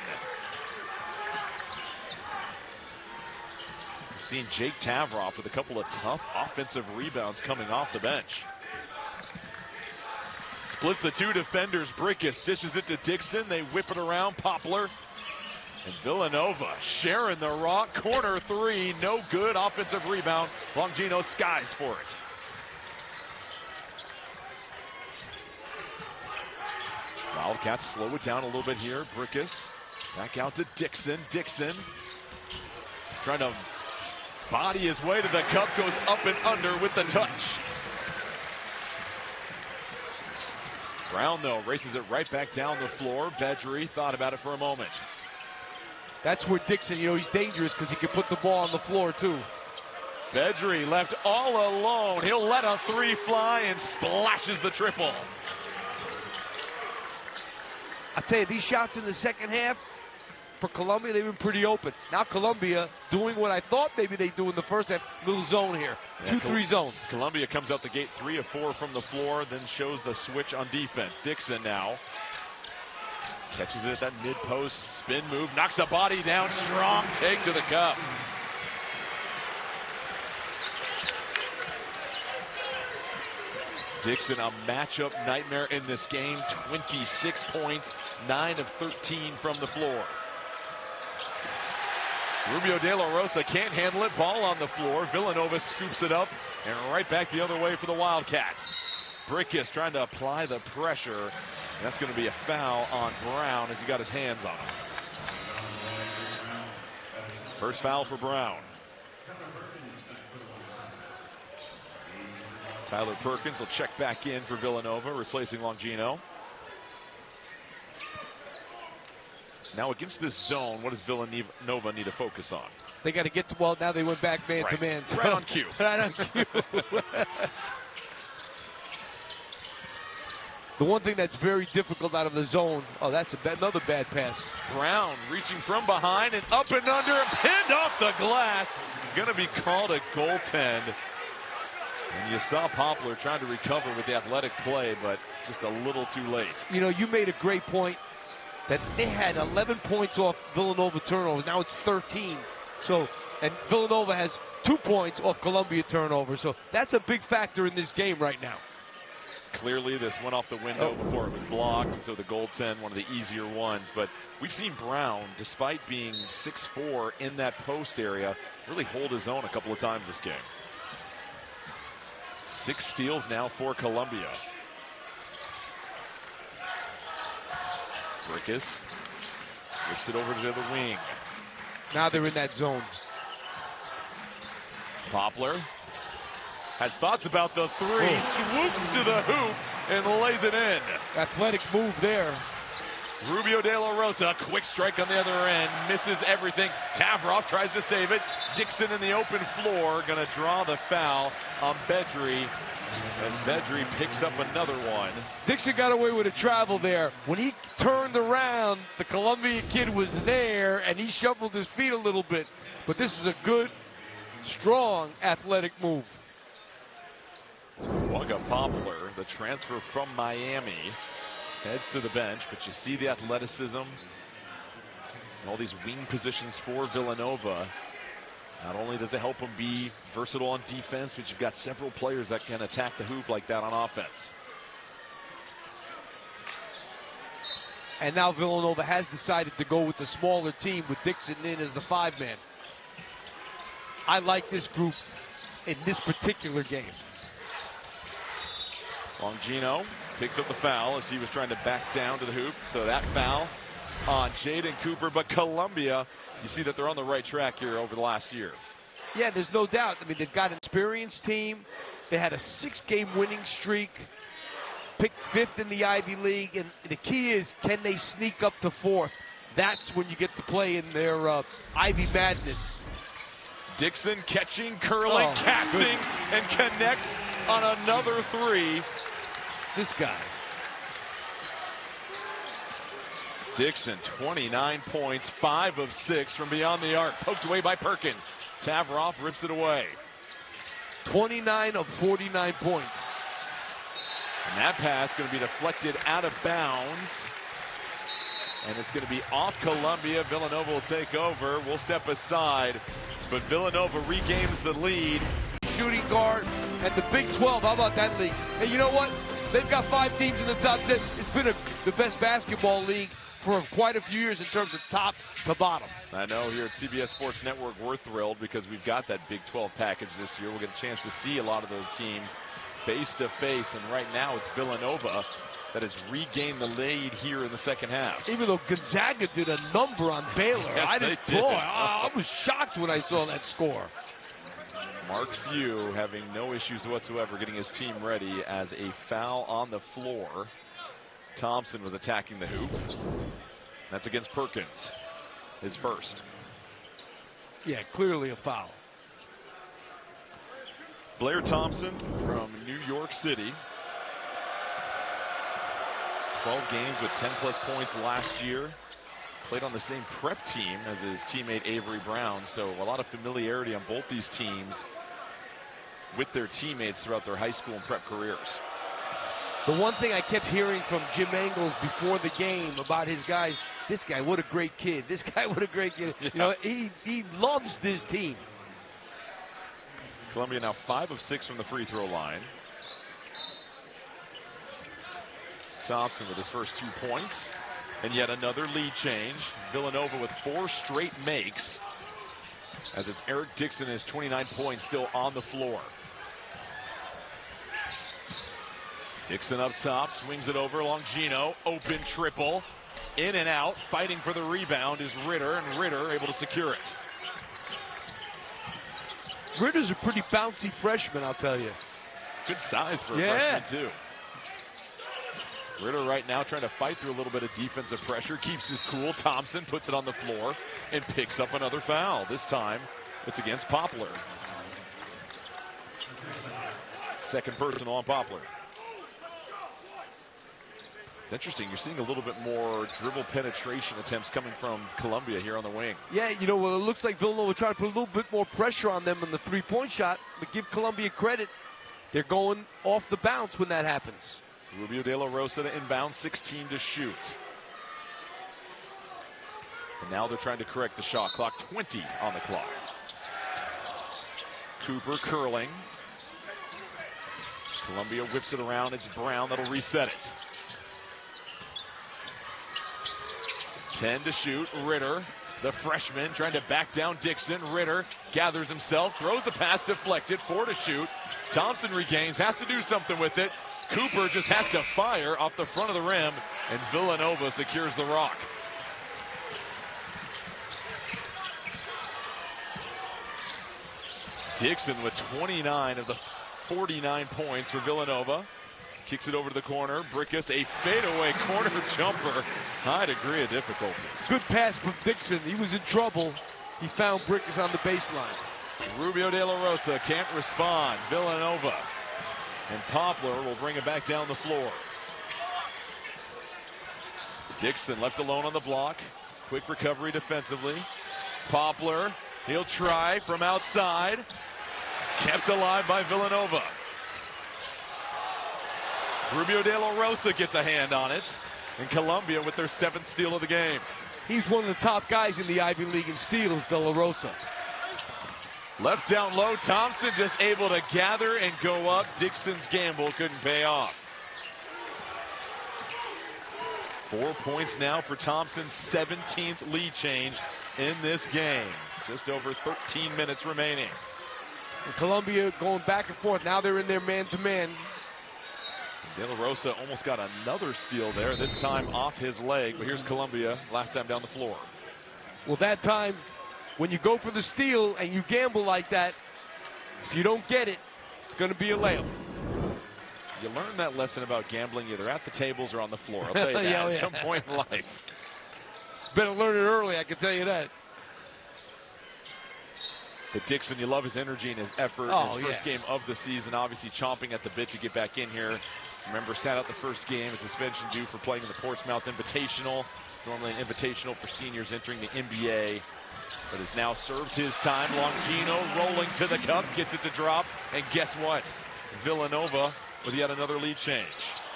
We've seen Jake Tavroff with a couple of tough offensive rebounds coming off the bench. Splits the two defenders. Brickus dishes it to Dixon. They whip it around. Poplar. And Villanova sharing the rock. Corner three, no good. Offensive rebound. Longino skies for it. Wildcats slow it down a little bit here. Brickus back out to Dixon. Dixon trying to body his way to the cup. Goes up and under with the touch. Brown, though, races it right back down the floor. Bedry thought about it for a moment. That's where Dixon, you know, he's dangerous because he can put the ball on the floor, too. Bedry left all alone. He'll let a three fly and splashes the triple. I tell you, these shots in the second half for Columbia, they've been pretty open. Now Columbia doing what I thought maybe they do in the first half, little zone here, 2-3 zone. Columbia comes out the gate 3 of 4 from the floor, then shows the switch on defense. Dixon now catches it at that mid-post, spin move, knocks a body down, strong take to the cup. Dixon, a matchup nightmare in this game. 26 points, 9 of 13 from the floor. Rubio De La Rosa can't handle it. Ball on the floor. Villanova scoops it up and right back the other way for the Wildcats. Brickus trying to apply the pressure. And that's going to be a foul on Brown as he got his hands on him. First foul for Brown. Tyler Perkins will check back in for Villanova, replacing Longino. Now against this zone, what does Villanova need to focus on? They got to get to, well, now they went back man to man. Right on cue. Right on cue. The one thing that's very difficult out of the zone, oh, that's another bad pass. Brown reaching from behind and up and under and pinned off the glass. Going to be called a goaltend. And you saw Poplar trying to recover with the athletic play, but just a little too late. You know, you made a great point that they had 11 points off Villanova turnovers. Now it's 13. So, and Villanova has 2 points off Columbia turnovers. So that's a big factor in this game right now. Clearly, this went off the window before it was blocked, and so the goaltend, one of the easier ones. But we've seen Brown, despite being 6'4" in that post area, really hold his own a couple of times this game. 6 steals now for Columbia. Brickus whips it over to the wing. Now they're in that zone. Poplar had thoughts about the three, swoops to the hoop and lays it in. Athletic move there. Rubio De La Rosa, quick strike on the other end, misses everything. Tavroff tries to save it. Dixon in the open floor, gonna draw the foul on Bedry as Bedry picks up another one. Dixon got away with a travel there. When he turned around, the Columbia kid was there, and he shuffled his feet a little bit. But this is a good, strong, athletic move. Wugga Poplar, the transfer from Miami, heads to the bench, but you see the athleticism and all these wing positions for Villanova. Not only does it help them be versatile on defense, but you've got several players that can attack the hoop like that on offense. And now Villanova has decided to go with the smaller team with Dixon in as the 5-man. I like this group in this particular game. Longino picks up the foul as he was trying to back down to the hoop. So that foul on Jaden Cooper. But Columbia, you see that they're on the right track here over the last year. Yeah, there's no doubt. I mean, they've got an experienced team. They had a 6-game winning streak, picked 5th in the Ivy League. And the key is, can they sneak up to 4th? That's when you get to play in their Ivy madness. Dixon catching, curling, casting, and connects on another 3. This guy. Dixon, 29 points, 5 of 6 from beyond the arc. Poked away by Perkins. Tavroff rips it away. 29 of 49 points. And that pass going to be deflected out of bounds. And it's going to be off Columbia. Villanova will take over. We'll step aside. But Villanova regains the lead. Shooting guard at the Big 12. How about that league? Hey, you know what? They've got 5 teams in the top 10. It's been the best basketball league for quite a few years in terms of top to bottom. I know here at CBS Sports Network, we're thrilled because we've got that Big 12 package this year. We'll get a chance to see a lot of those teams face to face. And right now it's Villanova that has regained the lead here in the second half. Even though Gonzaga did a number on Baylor. Yes, they did. I was shocked when I saw that score. Mark Few having no issues whatsoever getting his team ready as a foul on the floor. Thompson was attacking the hoop. That's against Perkins, his first. Yeah, clearly a foul. Blair Thompson from New York City. 12 games with 10+ points last year. Played on the same prep team as his teammate Avery Brown, so a lot of familiarity on both these teams with their teammates throughout their high school and prep careers. The one thing I kept hearing from Jim Engels before the game about his guys, this guy, what a great kid. This guy, what a great kid. Yeah. You know, he loves this team. Columbia now 5 of 6 from the free throw line. Thompson with his first 2 points. And yet another lead change. Villanova with 4 straight makes. As it's Eric Dixon, his 29 points still on the floor. Dixon up top, swings it over. Longino, open triple. In and out, fighting for the rebound is Ritter, and Ritter able to secure it. Ritter's a pretty bouncy freshman, I'll tell you. Good size for a freshman, too. Ritter right now trying to fight through a little bit of defensive pressure, keeps his cool. Thompson puts it on the floor and picks up another foul. This time it's against Poplar. Second personal on Poplar. It's interesting, you're seeing a little bit more dribble penetration attempts coming from Columbia here on the wing. Yeah, you know, well, it looks like Villanova trying to put a little bit more pressure on them on the three-point shot, but give Columbia credit. They're going off the bounce when that happens. Rubio De La Rosa to inbound, 16 to shoot. And now they're trying to correct the shot clock, 20 on the clock. Cooper curling. Columbia whips it around, it's Brown that'll reset it. 10 to shoot, Ritter, the freshman, trying to back down Dixon. Ritter gathers himself, throws a pass deflected, 4 to shoot. Thompson regains, has to do something with it. Cooper just has to fire off the front of the rim, and Villanova secures the rock. Dixon with 29 of the 49 points for Villanova. Kicks it over to the corner. Brickus, a fadeaway corner jumper. High degree of difficulty. Good pass from Dixon. He was in trouble. He found Brickus on the baseline. Rubio de la Rosa can't respond. Villanova and Poplar will bring it back down the floor. Dixon left alone on the block. Quick recovery defensively. Poplar, he'll try from outside. Kept alive by Villanova. Rubio de la Rosa gets a hand on it. And Columbia with their 7th steal of the game. He's one of the top guys in the Ivy League in steals, De La Rosa. Left down low, Thompson just able to gather and go up. Dixon's gamble couldn't pay off. 4 points now for Thompson's 17th lead change in this game. Just over 13 minutes remaining. And Columbia going back and forth. Now they're in their man-to-man. De La Rosa almost got another steal there, this time off his leg. But here's Columbia, last time down the floor. Well, that time, when you go for the steal and you gamble like that, if you don't get it, it's going to be a layup. You learn that lesson about gambling either at the tables or on the floor. I'll tell you that at some point in life. Better learn it early, I can tell you that. But Dixon, you love his energy and his effort. His first game of the season, obviously chomping at the bit to get back in here. Remember, sat out the first game, a suspension due for playing in the Portsmouth Invitational. Normally an invitational for seniors entering the NBA. But has now served his time. Longino rolling to the cup, gets it to drop. And guess what? Villanova with yet another lead change.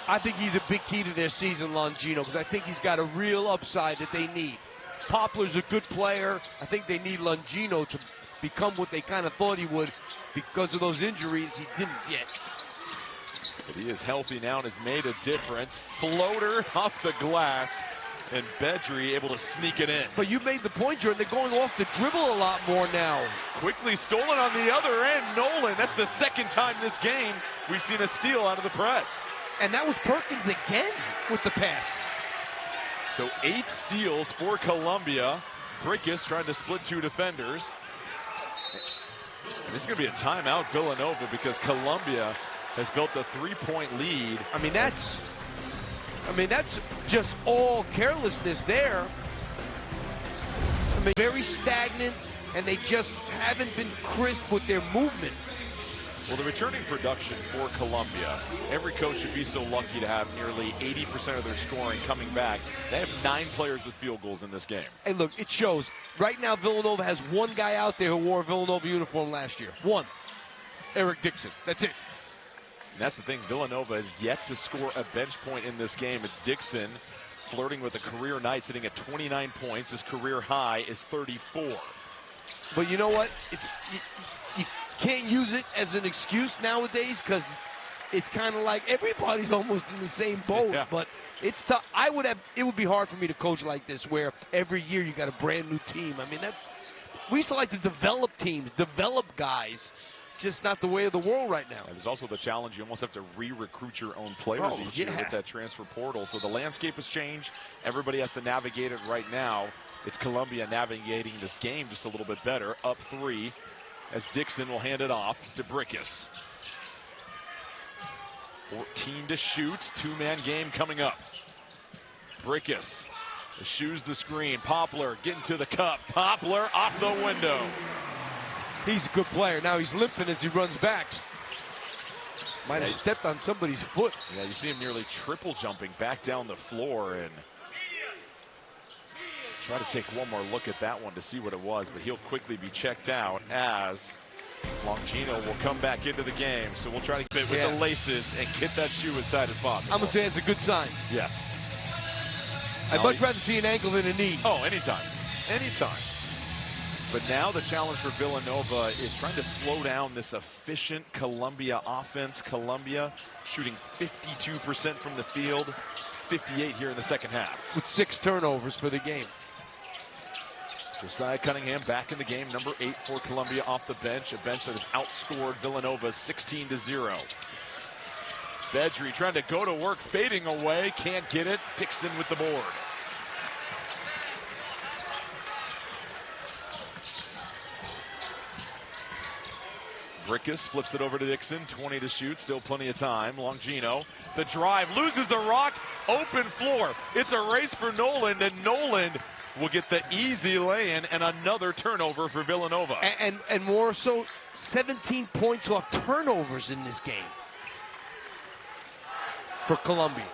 I think he's a big key to their season, Longino, because I think he's got a real upside that they need. Poplar's a good player. I think they need Longino to become what they kind of thought he would. Because of those injuries, he didn't yet. But he is healthy now and has made a difference. Floater off the glass, and Bedry able to sneak it in. But you made the point, Jordan. They're going off the dribble a lot more now. Quickly stolen on the other end. Nolan, that's the second time this game we've seen a steal out of the press. And that was Perkins again with the pass. So 8 steals for Columbia. Brickus trying to split 2 defenders. And this is going to be a timeout, Villanova, because Columbia has built a 3-point lead. I mean, that's just all carelessness there. I mean, very stagnant, and they just haven't been crisp with their movement. Well, the returning production for Columbia, every coach should be so lucky to have nearly 80% of their scoring coming back. They have 9 players with field goals in this game. And look, it shows. Right now, Villanova has one guy out there who wore a Villanova uniform last year. One. Eric Dixon. That's it. And that's the thing. Villanova has yet to score a bench point in this game. It's Dixon flirting with a career night, sitting at 29 points. His career high is 34. But you know what? You can't use it as an excuse nowadays because it's kind of like everybody's almost in the same boat. Yeah. But it's tough. It would be hard for me to coach like this where every year you got a brand new team. I mean, we used to like to develop teams, develop guys. Just not the way of the world right now. And there's also the challenge. You almost have to re-recruit your own players each year with that transfer portal. So the landscape has changed. Everybody has to navigate it right now. It's Columbia navigating this game just a little bit better. Up 3 as Dixon will hand it off to Brickus. 14 to shoot. 2-man game coming up. Brickus eschews the screen. Poplar getting to the cup. Poplar off the window. He's a good player. Now he's limping as he runs back. Might have stepped on somebody's foot. Yeah, you see him nearly triple jumping back down the floor and try to take one more look at that one to see what it was, but he'll quickly be checked out as Longino will come back into the game. So we'll try to fit with the laces and get that shoe as tight as possible. I'm going to say it's a good sign. Yes. I'd much rather see an ankle than a knee. Oh, anytime. Anytime. But now the challenge for Villanova is trying to slow down this efficient Columbia offense. Columbia shooting 52% from the field, 58 here in the second half. With 6 turnovers for the game. Josiah Cunningham back in the game, number 8 for Columbia off the bench. A bench that has outscored Villanova 16-0. Bedry trying to go to work, fading away, can't get it. Dixon with the board. Brickus flips it over to Dixon, 20 to shoot, still plenty of time. Longino, the drive, loses the rock, open floor. It's a race for Noland, and Noland will get the easy lay-in and another turnover for Villanova. And more so, 17 points off turnovers in this game for Columbia.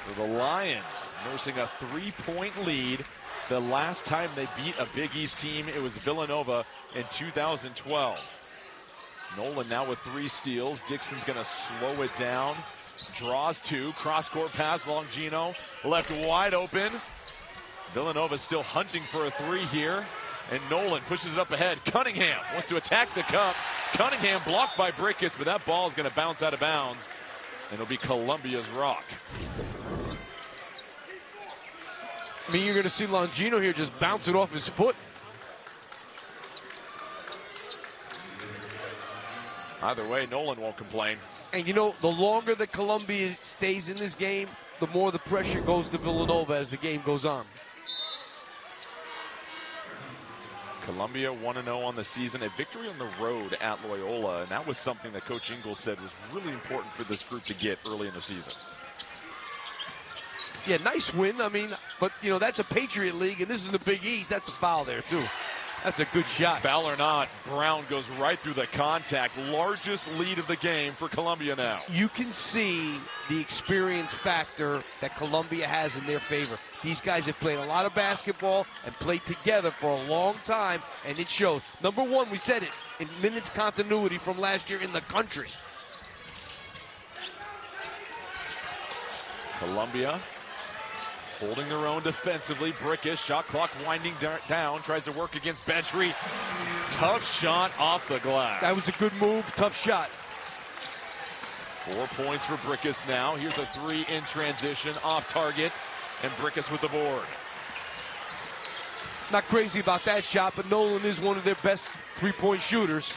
For the Lions, nursing a 3-point lead. The last time they beat a Big East team, it was Villanova in 2012. Nolan now with 3 steals. Dixon's going to slow it down. Draws 2. Cross-court pass. Longino left wide open. Villanova still hunting for a 3 here. And Nolan pushes it up ahead. Cunningham wants to attack the cup. Cunningham blocked by Brickus, but that ball is going to bounce out of bounds. And it'll be Columbia's rock. I mean, you're going to see Longino here just bounce it off his foot. Either way, Nolan won't complain. And, you know, the longer that Columbia stays in this game, the more the pressure goes to Villanova as the game goes on. Columbia 1-0 on the season, a victory on the road at Loyola, and that was something that Coach Ingles said was really important for this group to get early in the season. Yeah, nice win. I mean, but, you know, that's a Patriot League, and this is the Big East. That's a foul there, too. That's a good shot. Foul or not, Brown goes right through the contact. Largest lead of the game for Columbia now. You can see the experience factor that Columbia has in their favor. These guys have played a lot of basketball and played together for a long time, and it shows. Number one, we said it, in minutes continuity from last year in the country. Columbia holding their own defensively. Brickus, shot clock winding down, tries to work against Bedry. Tough shot off the glass. That was a good move, tough shot. 4 points for Brickus now. Here's a 3 in transition, off target, and Brickus with the board. Not crazy about that shot, but Nolan is one of their best three-point shooters.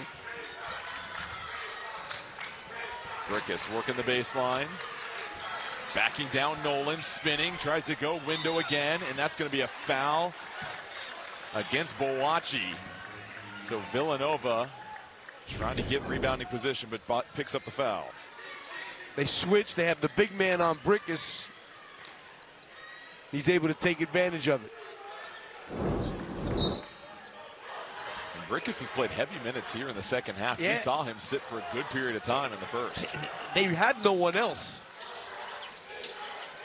Brickus working the baseline. Backing down Nolan, spinning, tries to go window again, and that's going to be a foul against Bowachi. So Villanova trying to get rebounding position, but picks up the foul. They switch, they have the big man on Brickus. He's able to take advantage of it. And Brickus has played heavy minutes here in the second half. Yeah. We saw him sit for a good period of time in the first. They had no one else.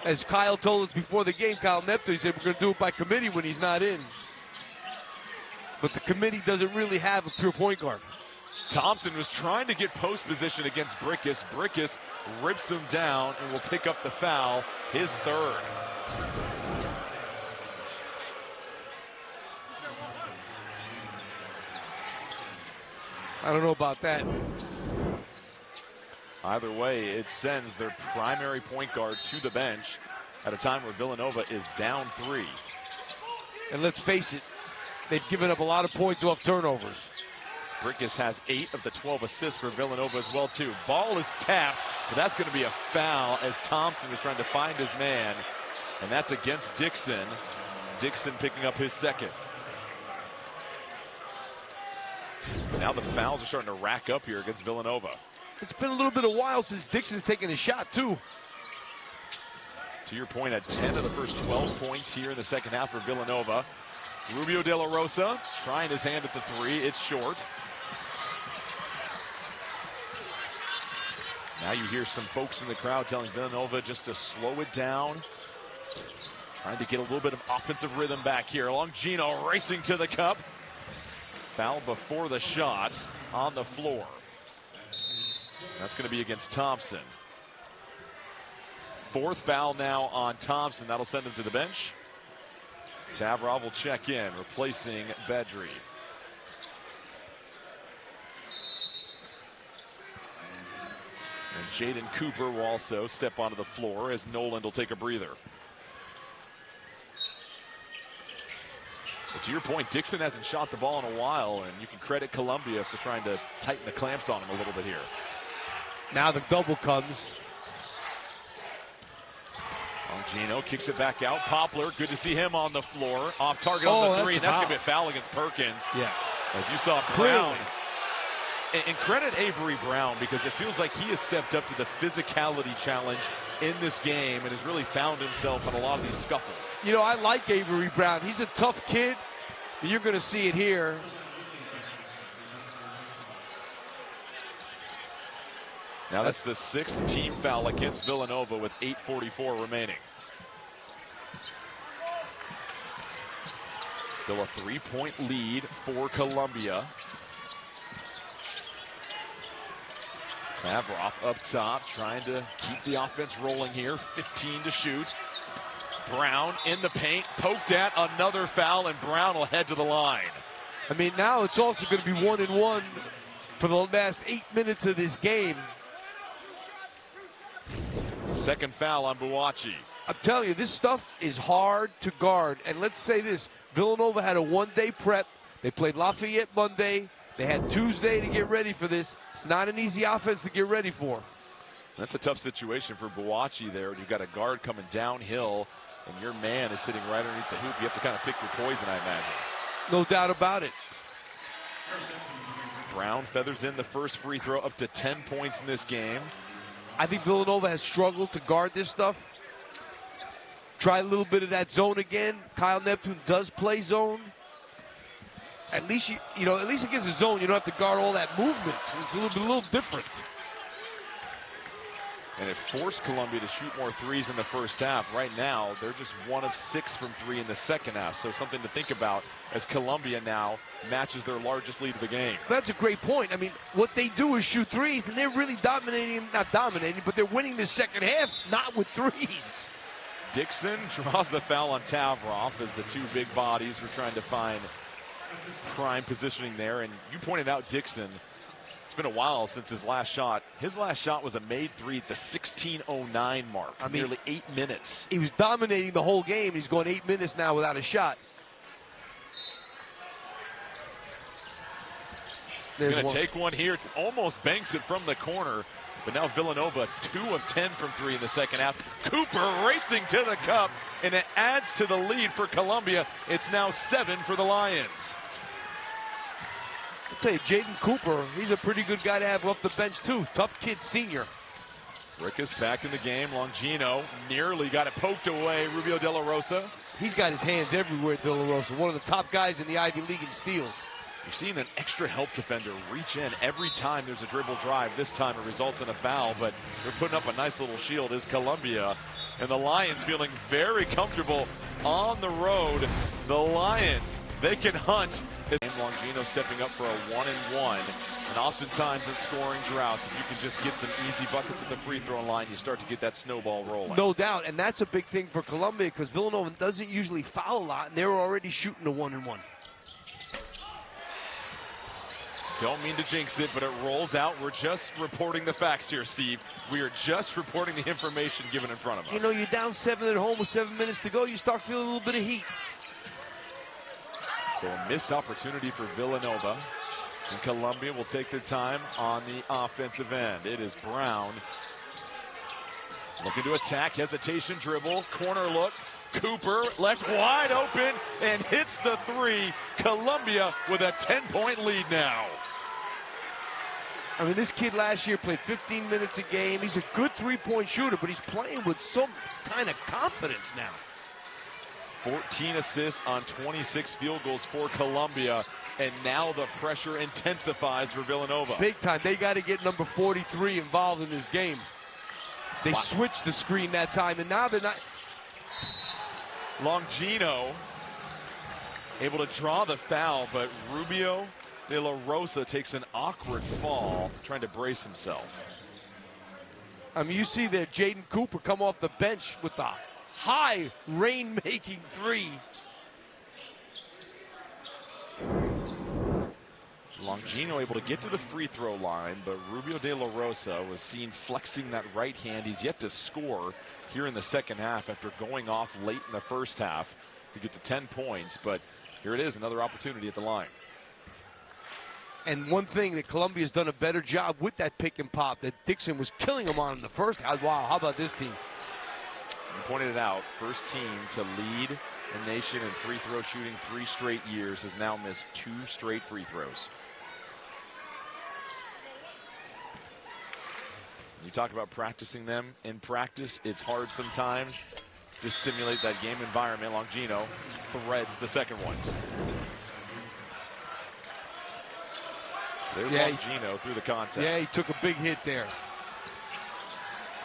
As Kyle told us before the game, Kyle Neptune, he said we're going to do it by committee when he's not in. But the committee doesn't really have a pure point guard. Thompson was trying to get post position against Brickus. Brickus rips him down and will pick up the foul, his third. I don't know about that. Either way, it sends their primary point guard to the bench at a time where Villanova is down 3. And let's face it, they've given up a lot of points off turnovers. Brickus has 8 of the 12 assists for Villanova as well, too. Ball is tapped, but that's going to be a foul as Thompson was trying to find his man, and that's against Dixon. Dixon picking up his second. Now the fouls are starting to rack up here against Villanova. It's been a little bit of a while since Dixon's taken a shot, too. To your point, at 10 of the first 12 points here in the second half for Villanova. Rubio De La Rosa trying his hand at the 3. It's short. Now you hear some folks in the crowd telling Villanova just to slow it down. Trying to get a little bit of offensive rhythm back here. Longino racing to the cup. Foul before the shot on the floor. That's going to be against Thompson. 4th foul now on Thompson. That'll send him to the bench. Tavrov will check in, replacing Bedry. And Jaden Cooper will also step onto the floor as Noland will take a breather. But to your point, Dixon hasn't shot the ball in a while, and you can credit Columbia for trying to tighten the clamps on him a little bit here. Now the double comes. Longino kicks it back out. Poplar, good to see him on the floor. Off target on the 3, and that's going to be a foul against Perkins. Yeah. As you saw, Brown And credit Avery Brown, because it feels like he has stepped up to the physicality challenge in this game and has really found himself in a lot of these scuffles. You know, I like Avery Brown. He's a tough kid. You're going to see it here. Now that's the 6th team foul against Villanova with 8:44 remaining. Still a 3-point lead for Columbia. Tavroff up top, trying to keep the offense rolling here. 15 to shoot. Brown in the paint, poked at, another foul, and Brown will head to the line. I mean, now it's also going to be 1-1 for the last 8 minutes of this game. Second foul on Buwachi. I'm telling you, this stuff is hard to guard. And let's say this, Villanova had a one-day prep. They played Lafayette Monday. They had Tuesday to get ready for this. It's not an easy offense to get ready for. That's a tough situation for Buwachi there. You've got a guard coming downhill, and your man is sitting right underneath the hoop. You have to kind of pick your poison, I imagine. No doubt about it. Brown feathers in the first free throw, up to 10 points in this game. I think Villanova has struggled to guard this stuff. Try a little bit of that zone again. Kyle Neptune does play zone. At least at least against the zone, you don't have to guard all that movement. It's a little different. And it forced Columbia to shoot more threes in the first half. Right now, they're just 1 of 6 from 3 in the second half. So something to think about as Columbia now matches their largest lead of the game. That's a great point. I mean, what they do is shoot threes, and they're really dominating, not dominating, but they're winning the second half, not with threes. Dixon draws the foul on Tavroff as the two big bodies were trying to find prime positioning there. And you pointed out Dixon. It's been a while since his last shot. His last shot was a made three at the 16:09 mark. I mean, nearly 8 minutes. He was dominating the whole game. He's going 8 minutes now without a shot. He's going to take one here. Almost banks it from the corner. But now Villanova 2 of 10 from 3 in the second half. Cooper racing to the cup, and it adds to the lead for Columbia. It's now 7 for the Lions. I'll tell you, Jaden Cooper, he's a pretty good guy to have off the bench too. Tough kid, senior. Rickus back in the game. Longino nearly got it poked away. Rubio De La Rosa. He's got his hands everywhere, De La Rosa. One of the top guys in the Ivy League in steals. You're seeing an extra help defender reach in every time there's a dribble drive. This time it results in a foul, but they're putting up a nice little shield as Columbia. And the Lions feeling very comfortable on the road. The Lions, they can hunt. Longino stepping up for a 1-and-1. And oftentimes in scoring droughts, if you can just get some easy buckets at the free throw line, you start to get that snowball rolling. No doubt, and that's a big thing for Columbia because Villanova doesn't usually foul a lot, and they were already shooting a 1-and-1. Don't mean to jinx it, but it rolls out. We're just reporting the facts here, Steve. We are just reporting the information given in front of us. You know, you're down 7 at home with 7 minutes to go. You start feeling a little bit of heat. So a missed opportunity for Villanova. And Columbia will take their time on the offensive end. It is Brown looking to attack. Hesitation dribble. Corner look. Cooper left wide open and hits the three. Columbia with a 10-point lead now. I mean, this kid last year played 15 minutes a game. He's a good three-point shooter, but he's playing with some kind of confidence now. 14 assists on 26 field goals for Columbia, and now the pressure intensifies for Villanova. Big time. They got to get number 43 involved in this game. They switched the screen that time, and now they're not. Longino able to draw the foul, but Rubio De La Rosa takes an awkward fall, trying to brace himself. I mean, you see there, Jaden Cooper come off the bench with a high rain-making three. Longino able to get to the free throw line, but Rubio De La Rosa was seen flexing that right hand. He's yet to score here in the second half after going off late in the first half to get to 10 points. But here it is, another opportunity at the line. And one thing that Columbia's done a better job with that pick and pop that Dixon was killing them on in the first half. Wow, how about this team? You pointed it out, first team to lead the nation in free throw shooting 3 straight years has now missed 2 straight free throws. You talk about practicing them. In practice, it's hard sometimes to simulate that game environment. Longino threads the second one. There's Longino through the contact. Yeah, he took a big hit there.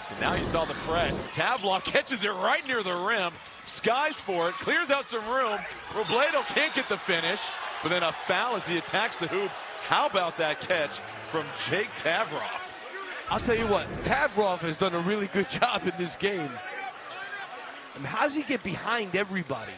So now you saw the press. Tavlov catches it right near the rim. Skies for it, clears out some room. Robledo can't get the finish, but then a foul as he attacks the hoop. How about that catch from Jake Tavlov? I'll tell you what, Tavlov has done a really good job in this game. I mean, how does he get behind everybody?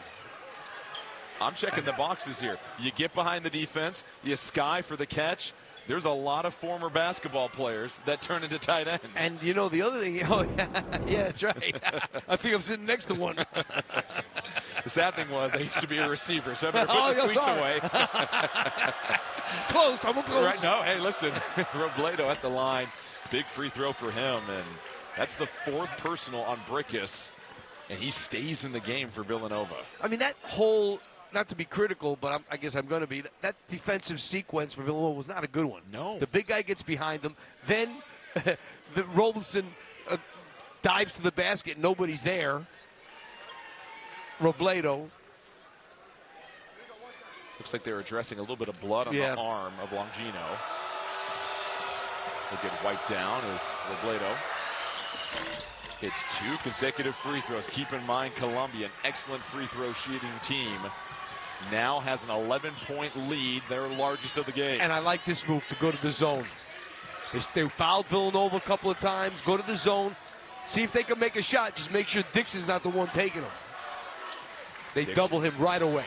I'm checking the boxes here. You get behind the defense, you sky for the catch. There's a lot of former basketball players that turn into tight ends. And you know, the other thing, yeah, that's right. I think I'm sitting next to one. The sad thing was I used to be a receiver, so I better put the sweets away. Close, I'm close. Right, no, hey, listen, Robledo at the line. Big free throw for him, and that's the 4th personal on Brickus, and he stays in the game for Villanova. I mean, that whole, not to be critical, but I guess I'm going to be, that defensive sequence for Villanova was not a good one. No. The big guy gets behind him, then the Robeson dives to the basket, nobody's there. Robledo. Looks like they're addressing a little bit of blood on the arm of Longino. He'll get wiped down as Robledo. It's 2 consecutive free throws. Keep in mind, Columbia, an excellent free throw shooting team, now has an 11-point lead, their largest of the game. And I like this move to go to the zone. They fouled Villanova a couple of times. Go to the zone. See if they can make a shot. Just make sure Dixon's not the one taking them. They double him right away.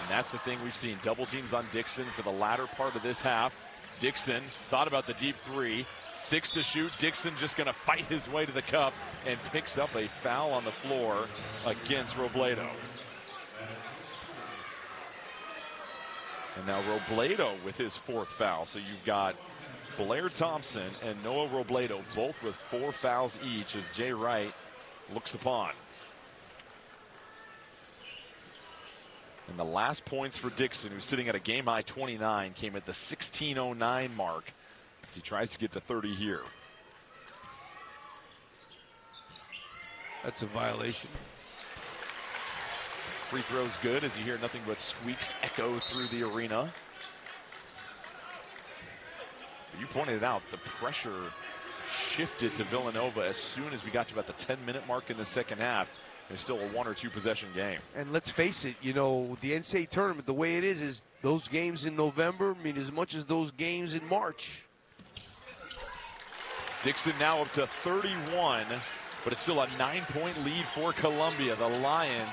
And that's the thing we've seen. Double teams on Dixon for the latter part of this half. Dixon thought about the deep 3. 6 to shoot. Dixon just going to fight his way to the cup and picks up a foul on the floor against Robledo. And now Robledo with his 4th foul. So you've got Blair Thompson and Noah Robledo both with 4 fouls each as Jay Wright looks upon. And the last points for Dixon, who's sitting at a game-high 29, came at the 16:09 mark as he tries to get to 30 here. That's a violation. Free throw's good as you hear nothing but squeaks echo through the arena. But you pointed it out, the pressure shifted to Villanova as soon as we got to about the 10-minute mark in the second half. It's still a 1 or 2 possession game. And let's face it, you know, the NCAA tournament, the way it is those games in November mean as much as those games in March. Dixon now up to 31, but it's still a 9-point lead for Columbia. The Lions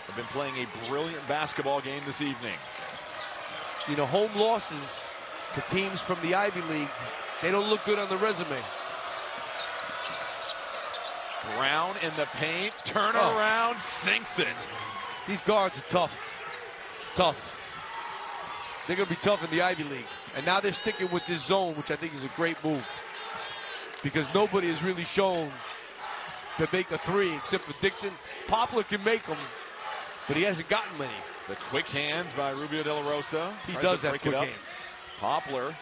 have been playing a brilliant basketball game this evening. You know, home losses to teams from the Ivy League, they don't look good on the resume. Brown in the paint, turn around, sinks it. These guards are tough. Tough. They're going to be tough in the Ivy League. And now they're sticking with this zone, which I think is a great move. Because nobody has really shown to make a 3 except for Dixon. Poplar can make them, but he hasn't gotten many. The quick hands by Rubio De La Rosa. He does have quick hands. Poplar,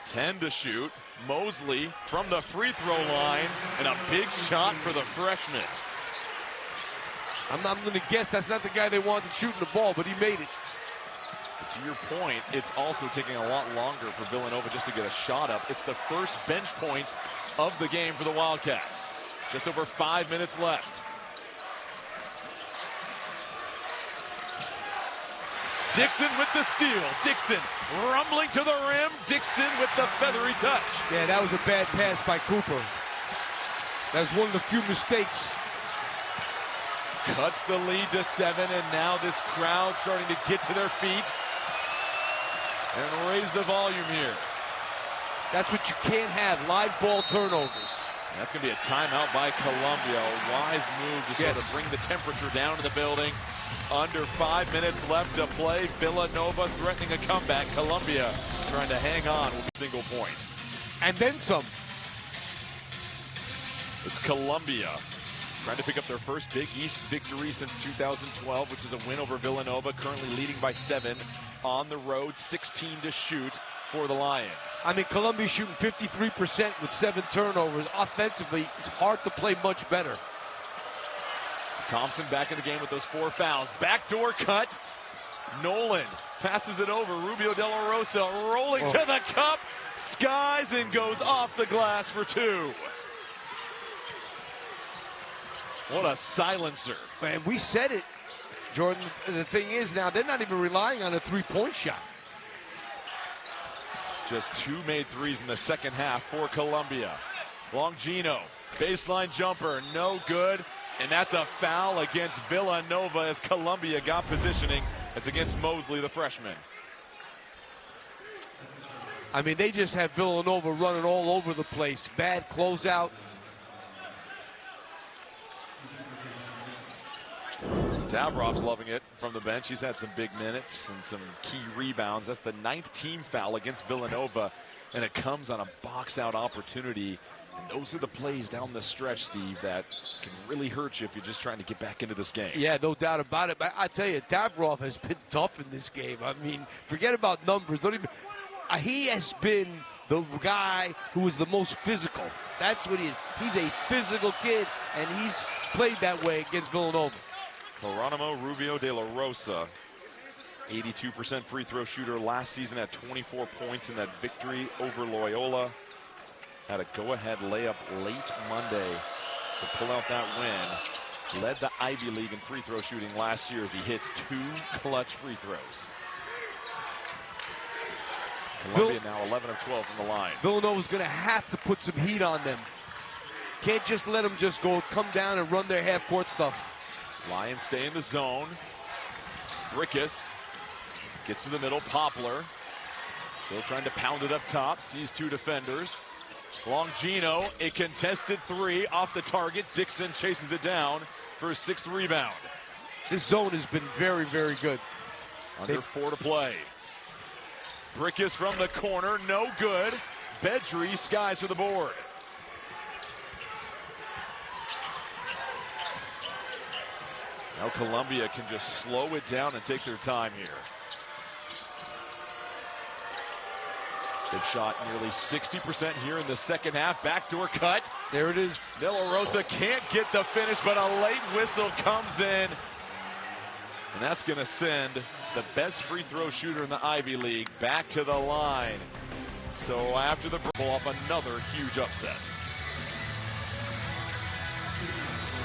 10 to shoot. Mosley from the free throw line, and a big shot for the freshman. I'm going to guess that's not the guy they wanted shooting the ball, but he made it. But to your point, it's also taking a lot longer for Villanova just to get a shot up. It's the first bench points of the game for the Wildcats. Just over 5 minutes left. Dixon with the steal. Dixon rumbling to the rim. Dixon with the feathery touch. Yeah, that was a bad pass by Cooper. That was one of the few mistakes. Cuts the lead to 7, and now this crowd starting to get to their feet and raise the volume here. That's what you can't have, live ball turnovers. And that's going to be a timeout by Columbia. A wise move to sort of bring the temperature down to the building. Under 5 minutes left to play. Villanova threatening a comeback. Columbia trying to hang on with a single point. And then some. It's Columbia trying to pick up their first Big East victory since 2012, which is a win over Villanova, currently leading by 7 on the road, 16 to shoot for the Lions. I mean, Columbia's shooting 53% with 7 turnovers. Offensively, it's hard to play much better. Thompson back in the game with those 4 fouls. Backdoor cut. Nolan passes it over. Rubio De La Rosa rolling to the cup. Skies and goes off the glass for 2. What a silencer. Man, we said it, Jordan. The thing is now, they're not even relying on a three-point shot. Just 2 made threes in the second half for Columbia. Longino, baseline jumper, no good. And that's a foul against Villanova as Columbia got positioning. It's against Mosley, the freshman. I mean, they just have Villanova running all over the place. Bad closeout. Tavrov's loving it from the bench. He's had some big minutes and some key rebounds. That's the 9th team foul against Villanova, and it comes on a box-out opportunity. And those are the plays down the stretch, Steve, that can really hurt you if you're just trying to get back into this game. Yeah, no doubt about it. But I tell you, Tavrov has been tough in this game. I mean, forget about numbers. Don't even. He has been the guy who is the most physical. That's what he is. He's a physical kid, and he's played that way against Villanova. Geronimo Rubio De La Rosa, 82% free throw shooter last season, had 24 points in that victory over Loyola. Had a go-ahead layup late Monday to pull out that win. Led the Ivy League in free throw shooting last year as he hits 2 clutch free throws. Columbia now 11 of 12 from the line. Villanova's going to have to put some heat on them. Can't just let them just come down and run their half-court stuff. Lions stay in the zone. Brickus gets to the middle. Poplar still trying to pound it up top. Sees 2 defenders. Longino, a contested 3 off the target. Dixon chases it down for his 6th rebound. This zone has been very, very good. Under 4 to play. Brickus from the corner, no good. Bedry skies for the board. Now Columbia can just slow it down and take their time here. They've shot nearly 60% here in the second half. Backdoor cut. There it is. De La Rosa can't get the finish, but a late whistle comes in. And that's going to send the best free throw shooter in the Ivy League back to the line. So after the pull off another huge upset.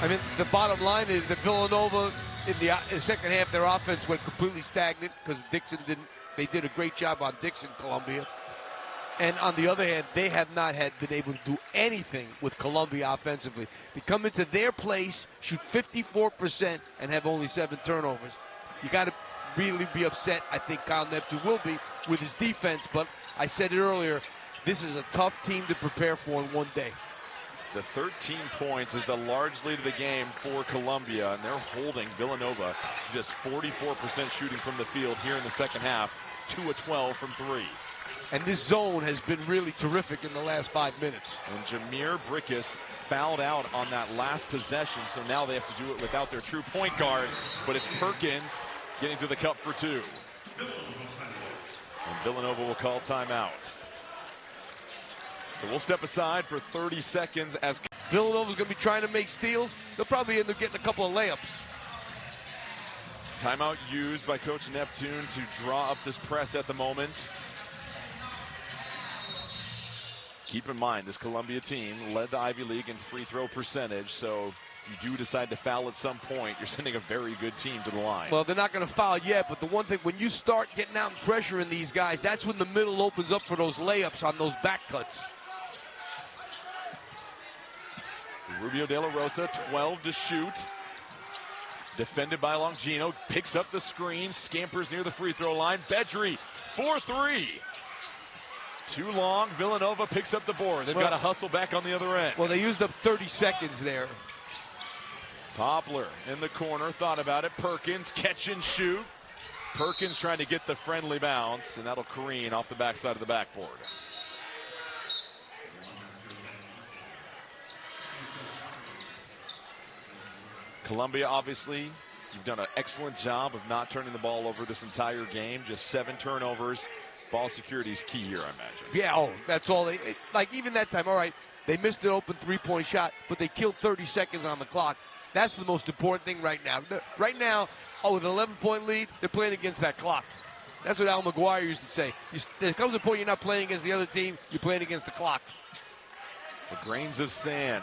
I mean, the bottom line is that Villanova, in the second half, their offense went completely stagnant because Dixon didn't. They did a great job on Dixon, Columbia. And on the other hand, they have not been able to do anything with Columbia offensively. They come into their place, shoot 54%, and have only 7 turnovers. You got to really be upset. I think Kyle Neptune will be with his defense. But I said it earlier, this is a tough team to prepare for in one day. The 13 points is the large lead of the game for Columbia, and they're holding Villanova to just 44% shooting from the field here in the second half, 2 of 12 from 3. And this zone has been really terrific in the last 5 minutes. And Jameer Brickus fouled out on that last possession, so now they have to do it without their true point guard, but it's Perkins getting to the cup for 2. And Villanova will call timeout. So we'll step aside for 30 seconds as Villanova's going to be trying to make steals. They'll probably end up getting a couple of layups. Timeout used by Coach Neptune to draw up this press at the moment. Keep in mind, this Columbia team led the Ivy League in free throw percentage, so if you do decide to foul at some point, you're sending a very good team to the line. Well, they're not going to foul yet, but the one thing, when you start getting out and pressuring these guys, that's when the middle opens up for those layups on those back cuts. Rubio De La Rosa, 12 to shoot. Defended by Longino, picks up the screen, scampers near the free throw line. Bedry, 4-3. Too long, Villanova picks up the board. They've got to hustle back on the other end. Well, they used up 30 seconds there. Poplar in the corner, thought about it. Perkins, catch and shoot. Perkins trying to get the friendly bounce, and that'll careen off the backside of the backboard. Columbia, obviously, you've done an excellent job of not turning the ball over this entire game. Just 7 turnovers. Ball security is key here, I imagine. Yeah, that's all they like. Even that time, all right, they missed an open 3-point shot, but they killed 30 seconds on the clock. That's the most important thing right now. Right now, with an 11-point lead, they're playing against that clock. That's what Al McGuire used to say. There comes a point you're not playing against the other team, you're playing against the clock. The grains of sand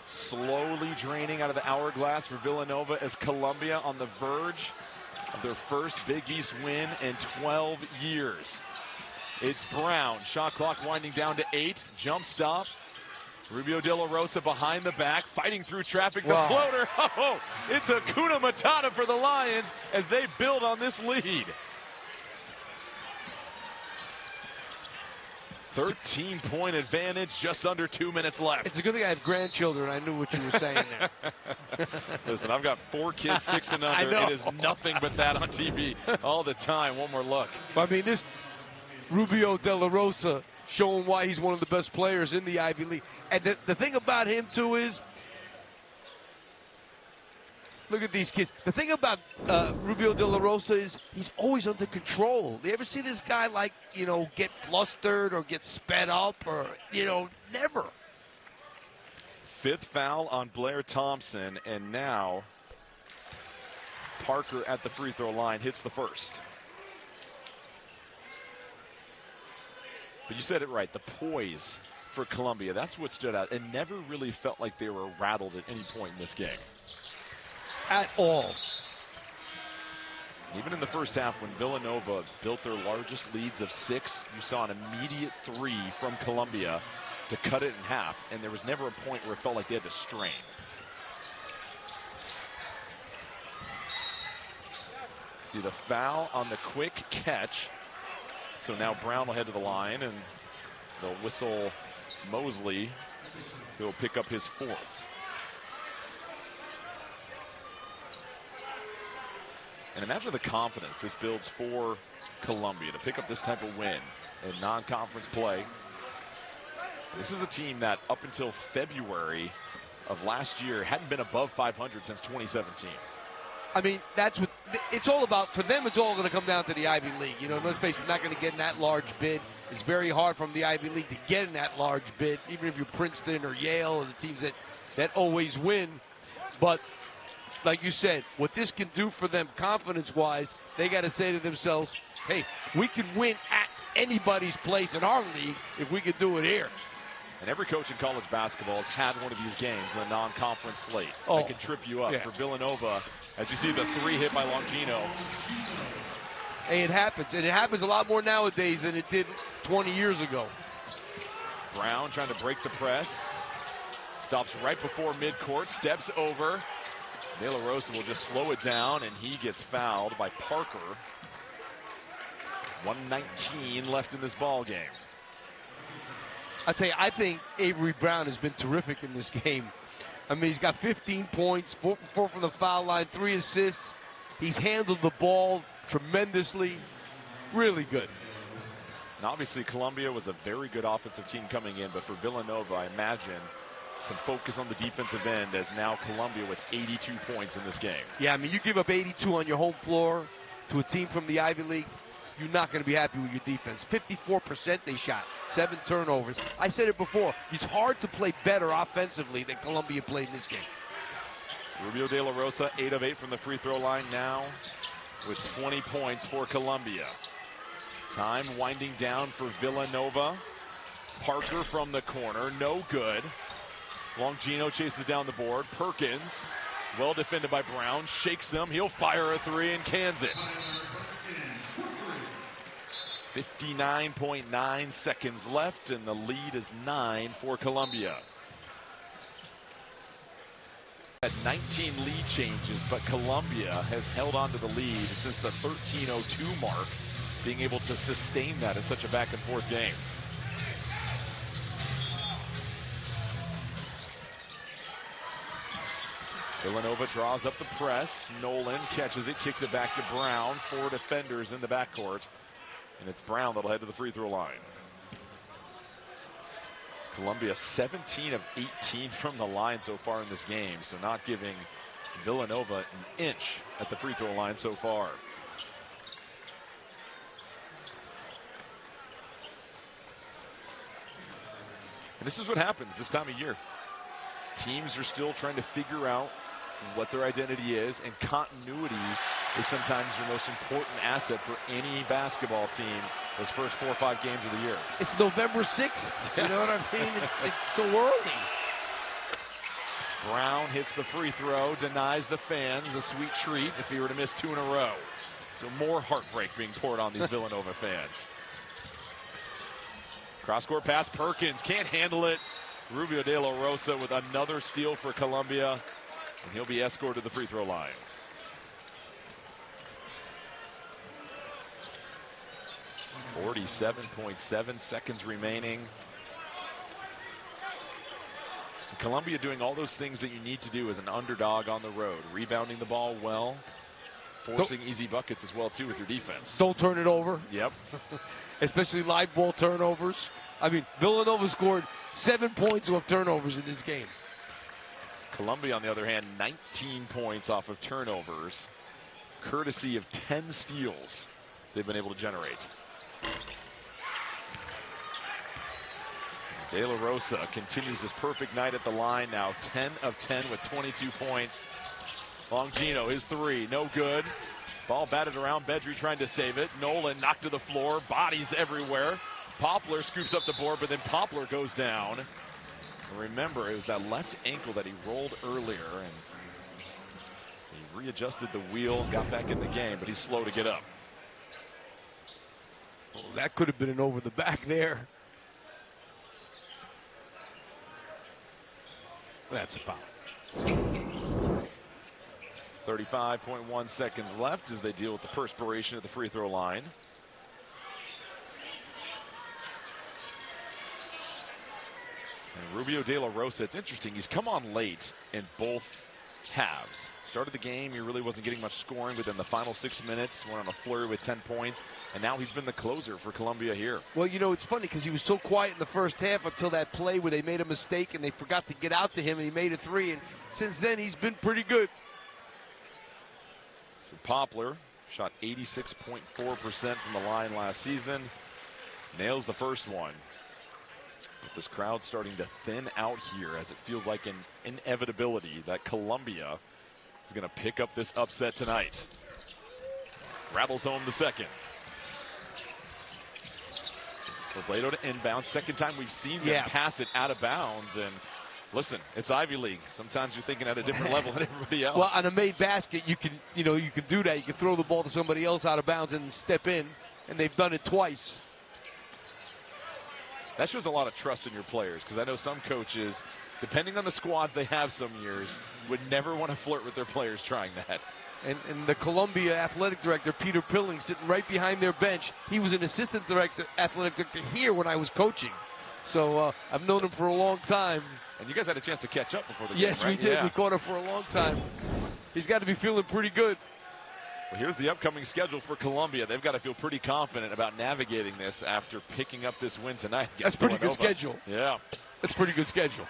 slowly draining out of the hourglass for Villanova as Columbia on the verge of their first Big East win in 12 years. It's Brown. Shot clock winding down to 8. Jump stop. Rubio De La Rosa behind the back, fighting through traffic. The floater. Oh, it's a Kuna Matata for the Lions as they build on this lead. 13-point advantage, just under 2 minutes left. It's a good thing I have grandchildren. I knew what you were saying there. Listen, I've got 4 kids, 6 and under. It is nothing but that on TV all the time. One more look. I mean, this Rubio De La Rosa showing why he's one of the best players in the Ivy League. And the thing about him, too, is look at these kids. The thing about Rubio De La Rosa is he's always under control. You ever see this guy, like, get flustered or get sped up or, never. 5th foul on Blair Thompson, and now Parker at the free throw line hits the first. But you said it right, the poise for Columbia, that's what stood out. It never really felt like they were rattled at any point in this game. At all. Even in the first half, when Villanova built their largest leads of 6, you saw an immediate 3 from Columbia to cut it in half, and there was never a point where it felt like they had to strain. See the foul on the quick catch. So now Brown will head to the line, and they'll whistle Mosley, who will pick up his 4th. And imagine the confidence this builds for Columbia to pick up this type of win in non-conference play. This is a team that up until February of last year hadn't been above 500 since 2017. I mean, that's what it's all about. For them, it's all going to come down to the Ivy League. Let's face it, not going to get in that large bid. It's very hard from the Ivy League to get in that large bid, even if you're Princeton or Yale or the teams that always win. But like you said, what this can do for them confidence-wise, they got to say to themselves, hey, we can win at anybody's place in our league if we can do it here. And every coach in college basketball has had one of these games in the non-conference slate that can trip you up. For Villanova, as you see the 3 hit by Longino. Hey, it happens. And it happens a lot more nowadays than it did 20 years ago. Brown trying to break the press. Stops right before midcourt, steps over. De La Rosa will just slow it down, and he gets fouled by Parker. 1:19 left in this ball game. I'll tell you, I think Avery Brown has been terrific in this game. I mean, he's got 15 points, 4 from the foul line, 3 assists. He's handled the ball tremendously. Really good. And obviously, Columbia was a very good offensive team coming in, but for Villanova, I imagine some focus on the defensive end as now Columbia with 82 points in this game. Yeah, I mean, you give up 82 on your home floor to a team from the Ivy League, you're not going to be happy with your defense. 54% they shot, 7 turnovers. I said it before, it's hard to play better offensively than Columbia played in this game. Rubio De La Rosa, 8 of 8 from the free throw line now with 20 points for Columbia. Time winding down for Villanova. Parker from the corner, no good. Longino chases down the board. Perkins, well defended by Brown, shakes him. He'll fire a 3 and cans it. 59.9 seconds left, and the lead is 9 for Columbia. At 19 lead changes, but Columbia has held on to the lead since the 13:02 mark, being able to sustain that in such a back-and-forth game. Villanova draws up the press. Nolan catches it, kicks it back to Brown. 4 defenders in the backcourt. And it's Brown that'll head to the free throw line. Columbia 17 of 18 from the line so far in this game, so not giving Villanova an inch at the free throw line so far. And this is what happens this time of year. Teams are still trying to figure out what their identity is, and continuity is sometimes your most important asset for any basketball team those first 4 or 5 games of the year. It's November 6th. You know what I mean? It's so early. Brown hits the free throw, denies the fans a sweet treat if he were to miss 2 in a row. So more heartbreak being poured on these Villanova fans. Cross-court pass, Perkins can't handle it. Rubio de la Rosa with another steal for Columbia, and he'll be escorted to the free throw line. .7 seconds remaining. Columbia doing all those things that you need to do as an underdog on the road. Rebounding the ball well, forcing easy buckets as well, too, with your defense. Don't turn it over. Yep. Especially live ball turnovers. I mean, Villanova scored 7 points off turnovers in this game. Columbia, on the other hand, 19 points off of turnovers, courtesy of 10 steals they've been able to generate. De La Rosa continues his perfect night at the line now, 10 of 10 with 22 points. Longino, his 3, no good. Ball batted around, Bedry trying to save it. Nolan knocked to the floor, bodies everywhere. Poplar scoops up the board, but then Poplar goes down. And remember, it was that left ankle that he rolled earlier, and he readjusted the wheel, got back in the game, but he's slow to get up. Oh, that could have been an over the back there. That's a foul. 35.1 seconds left as they deal with the perspiration at the free throw line. And Rubio de la Rosa, it's interesting, he's come on late in both halves. Started the game, he really wasn't getting much scoring, but then the final 6 minutes went on a flurry with 10 points, and now he's been the closer for Columbia here. Well, you know, it's funny because he was so quiet in the first half until that play where they made a mistake and they forgot to get out to him, and he made a 3, and since then he's been pretty good. So Poplar shot 86.4% from the line last season, nails the first one. But this crowd starting to thin out here as it feels like an inevitability that Columbia is going to pick up this upset tonight. Rattles home the second. Robledo to inbound. Second time we've seen them pass it out of bounds. And listen, it's Ivy League. Sometimes you're thinking at a different level than everybody else. Well, on a made basket, you can do that. You can throw the ball to somebody else out of bounds and step in, and they've done it twice. That shows a lot of trust in your players, because I know some coaches, depending on the squads they have some years, would never want to flirt with their players trying that. And the Columbia athletic director, Peter Pilling, sitting right behind their bench. He was an assistant director, athletic director here when I was coaching. So I've known him for a long time. And you guys had a chance to catch up before the game, Yes, right? we did. Yeah. We caught him for a long time. He's got to be feeling pretty good. Well, here's the upcoming schedule for Columbia. They've got to feel pretty confident about navigating this after picking up this win tonight. That's pretty Villanova. good schedule. Yeah. That's pretty good schedule.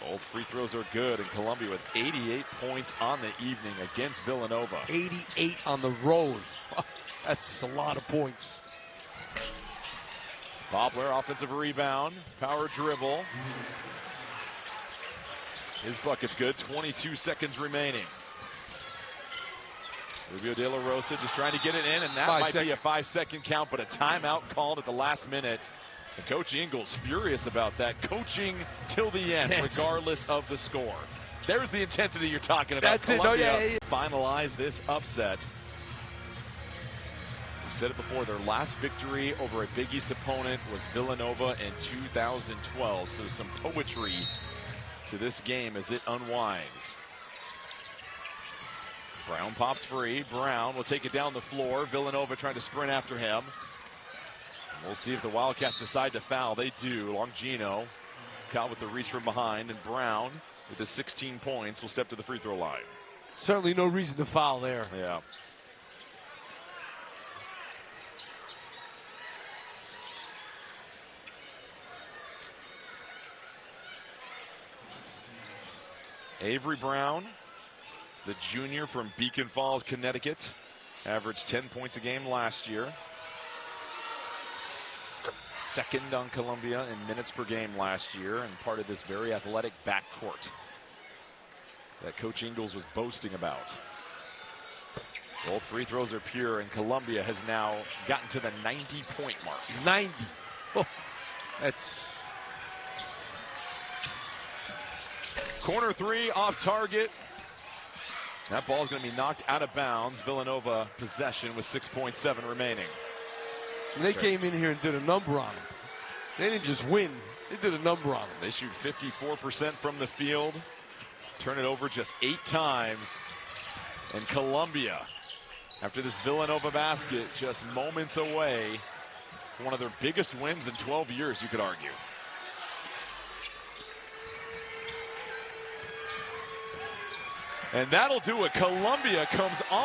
Both free throws are good, and Columbia with 88 points on the evening against Villanova. 88 on the road. That's a lot of points. Poplar, offensive rebound, power dribble. His bucket's good, 22 seconds remaining. Rubio de la Rosa just trying to get it in, and that might be a 5-second count, but a timeout called at the last minute. And Coach Ingles furious about that. Coaching till the end, regardless of the score. There's the intensity you're talking about. That's Columbia it. Finalize this upset. We've said it before, their last victory over a Big East opponent was Villanova in 2012. So some poetry to this game as it unwinds. Brown pops free. Brown will take it down the floor. Villanova trying to sprint after him. And we'll see if the Wildcats decide to foul. They do. Longino caught with the reach from behind. And Brown, with his 16 points, will step to the free throw line. Certainly no reason to foul there. Yeah. Avery Brown the junior from Beacon Falls, Connecticut. Averaged 10 points a game last year. Second on Columbia in minutes per game last year, and part of this very athletic backcourt that Coach Ingles was boasting about. Both free throws are pure, and Columbia has now gotten to the 90-point mark. 90. Oh, that's... Corner three off target. That ball is going to be knocked out of bounds. Villanova possession with 6.7 remaining. They came in here and did a number on them. They didn't just win. They did a number on them. They shoot 54% from the field. Turn it over just 8 times. And Columbia, after this Villanova basket, just moments away. One of their biggest wins in 12 years, you could argue. And that'll do it. Columbia comes on.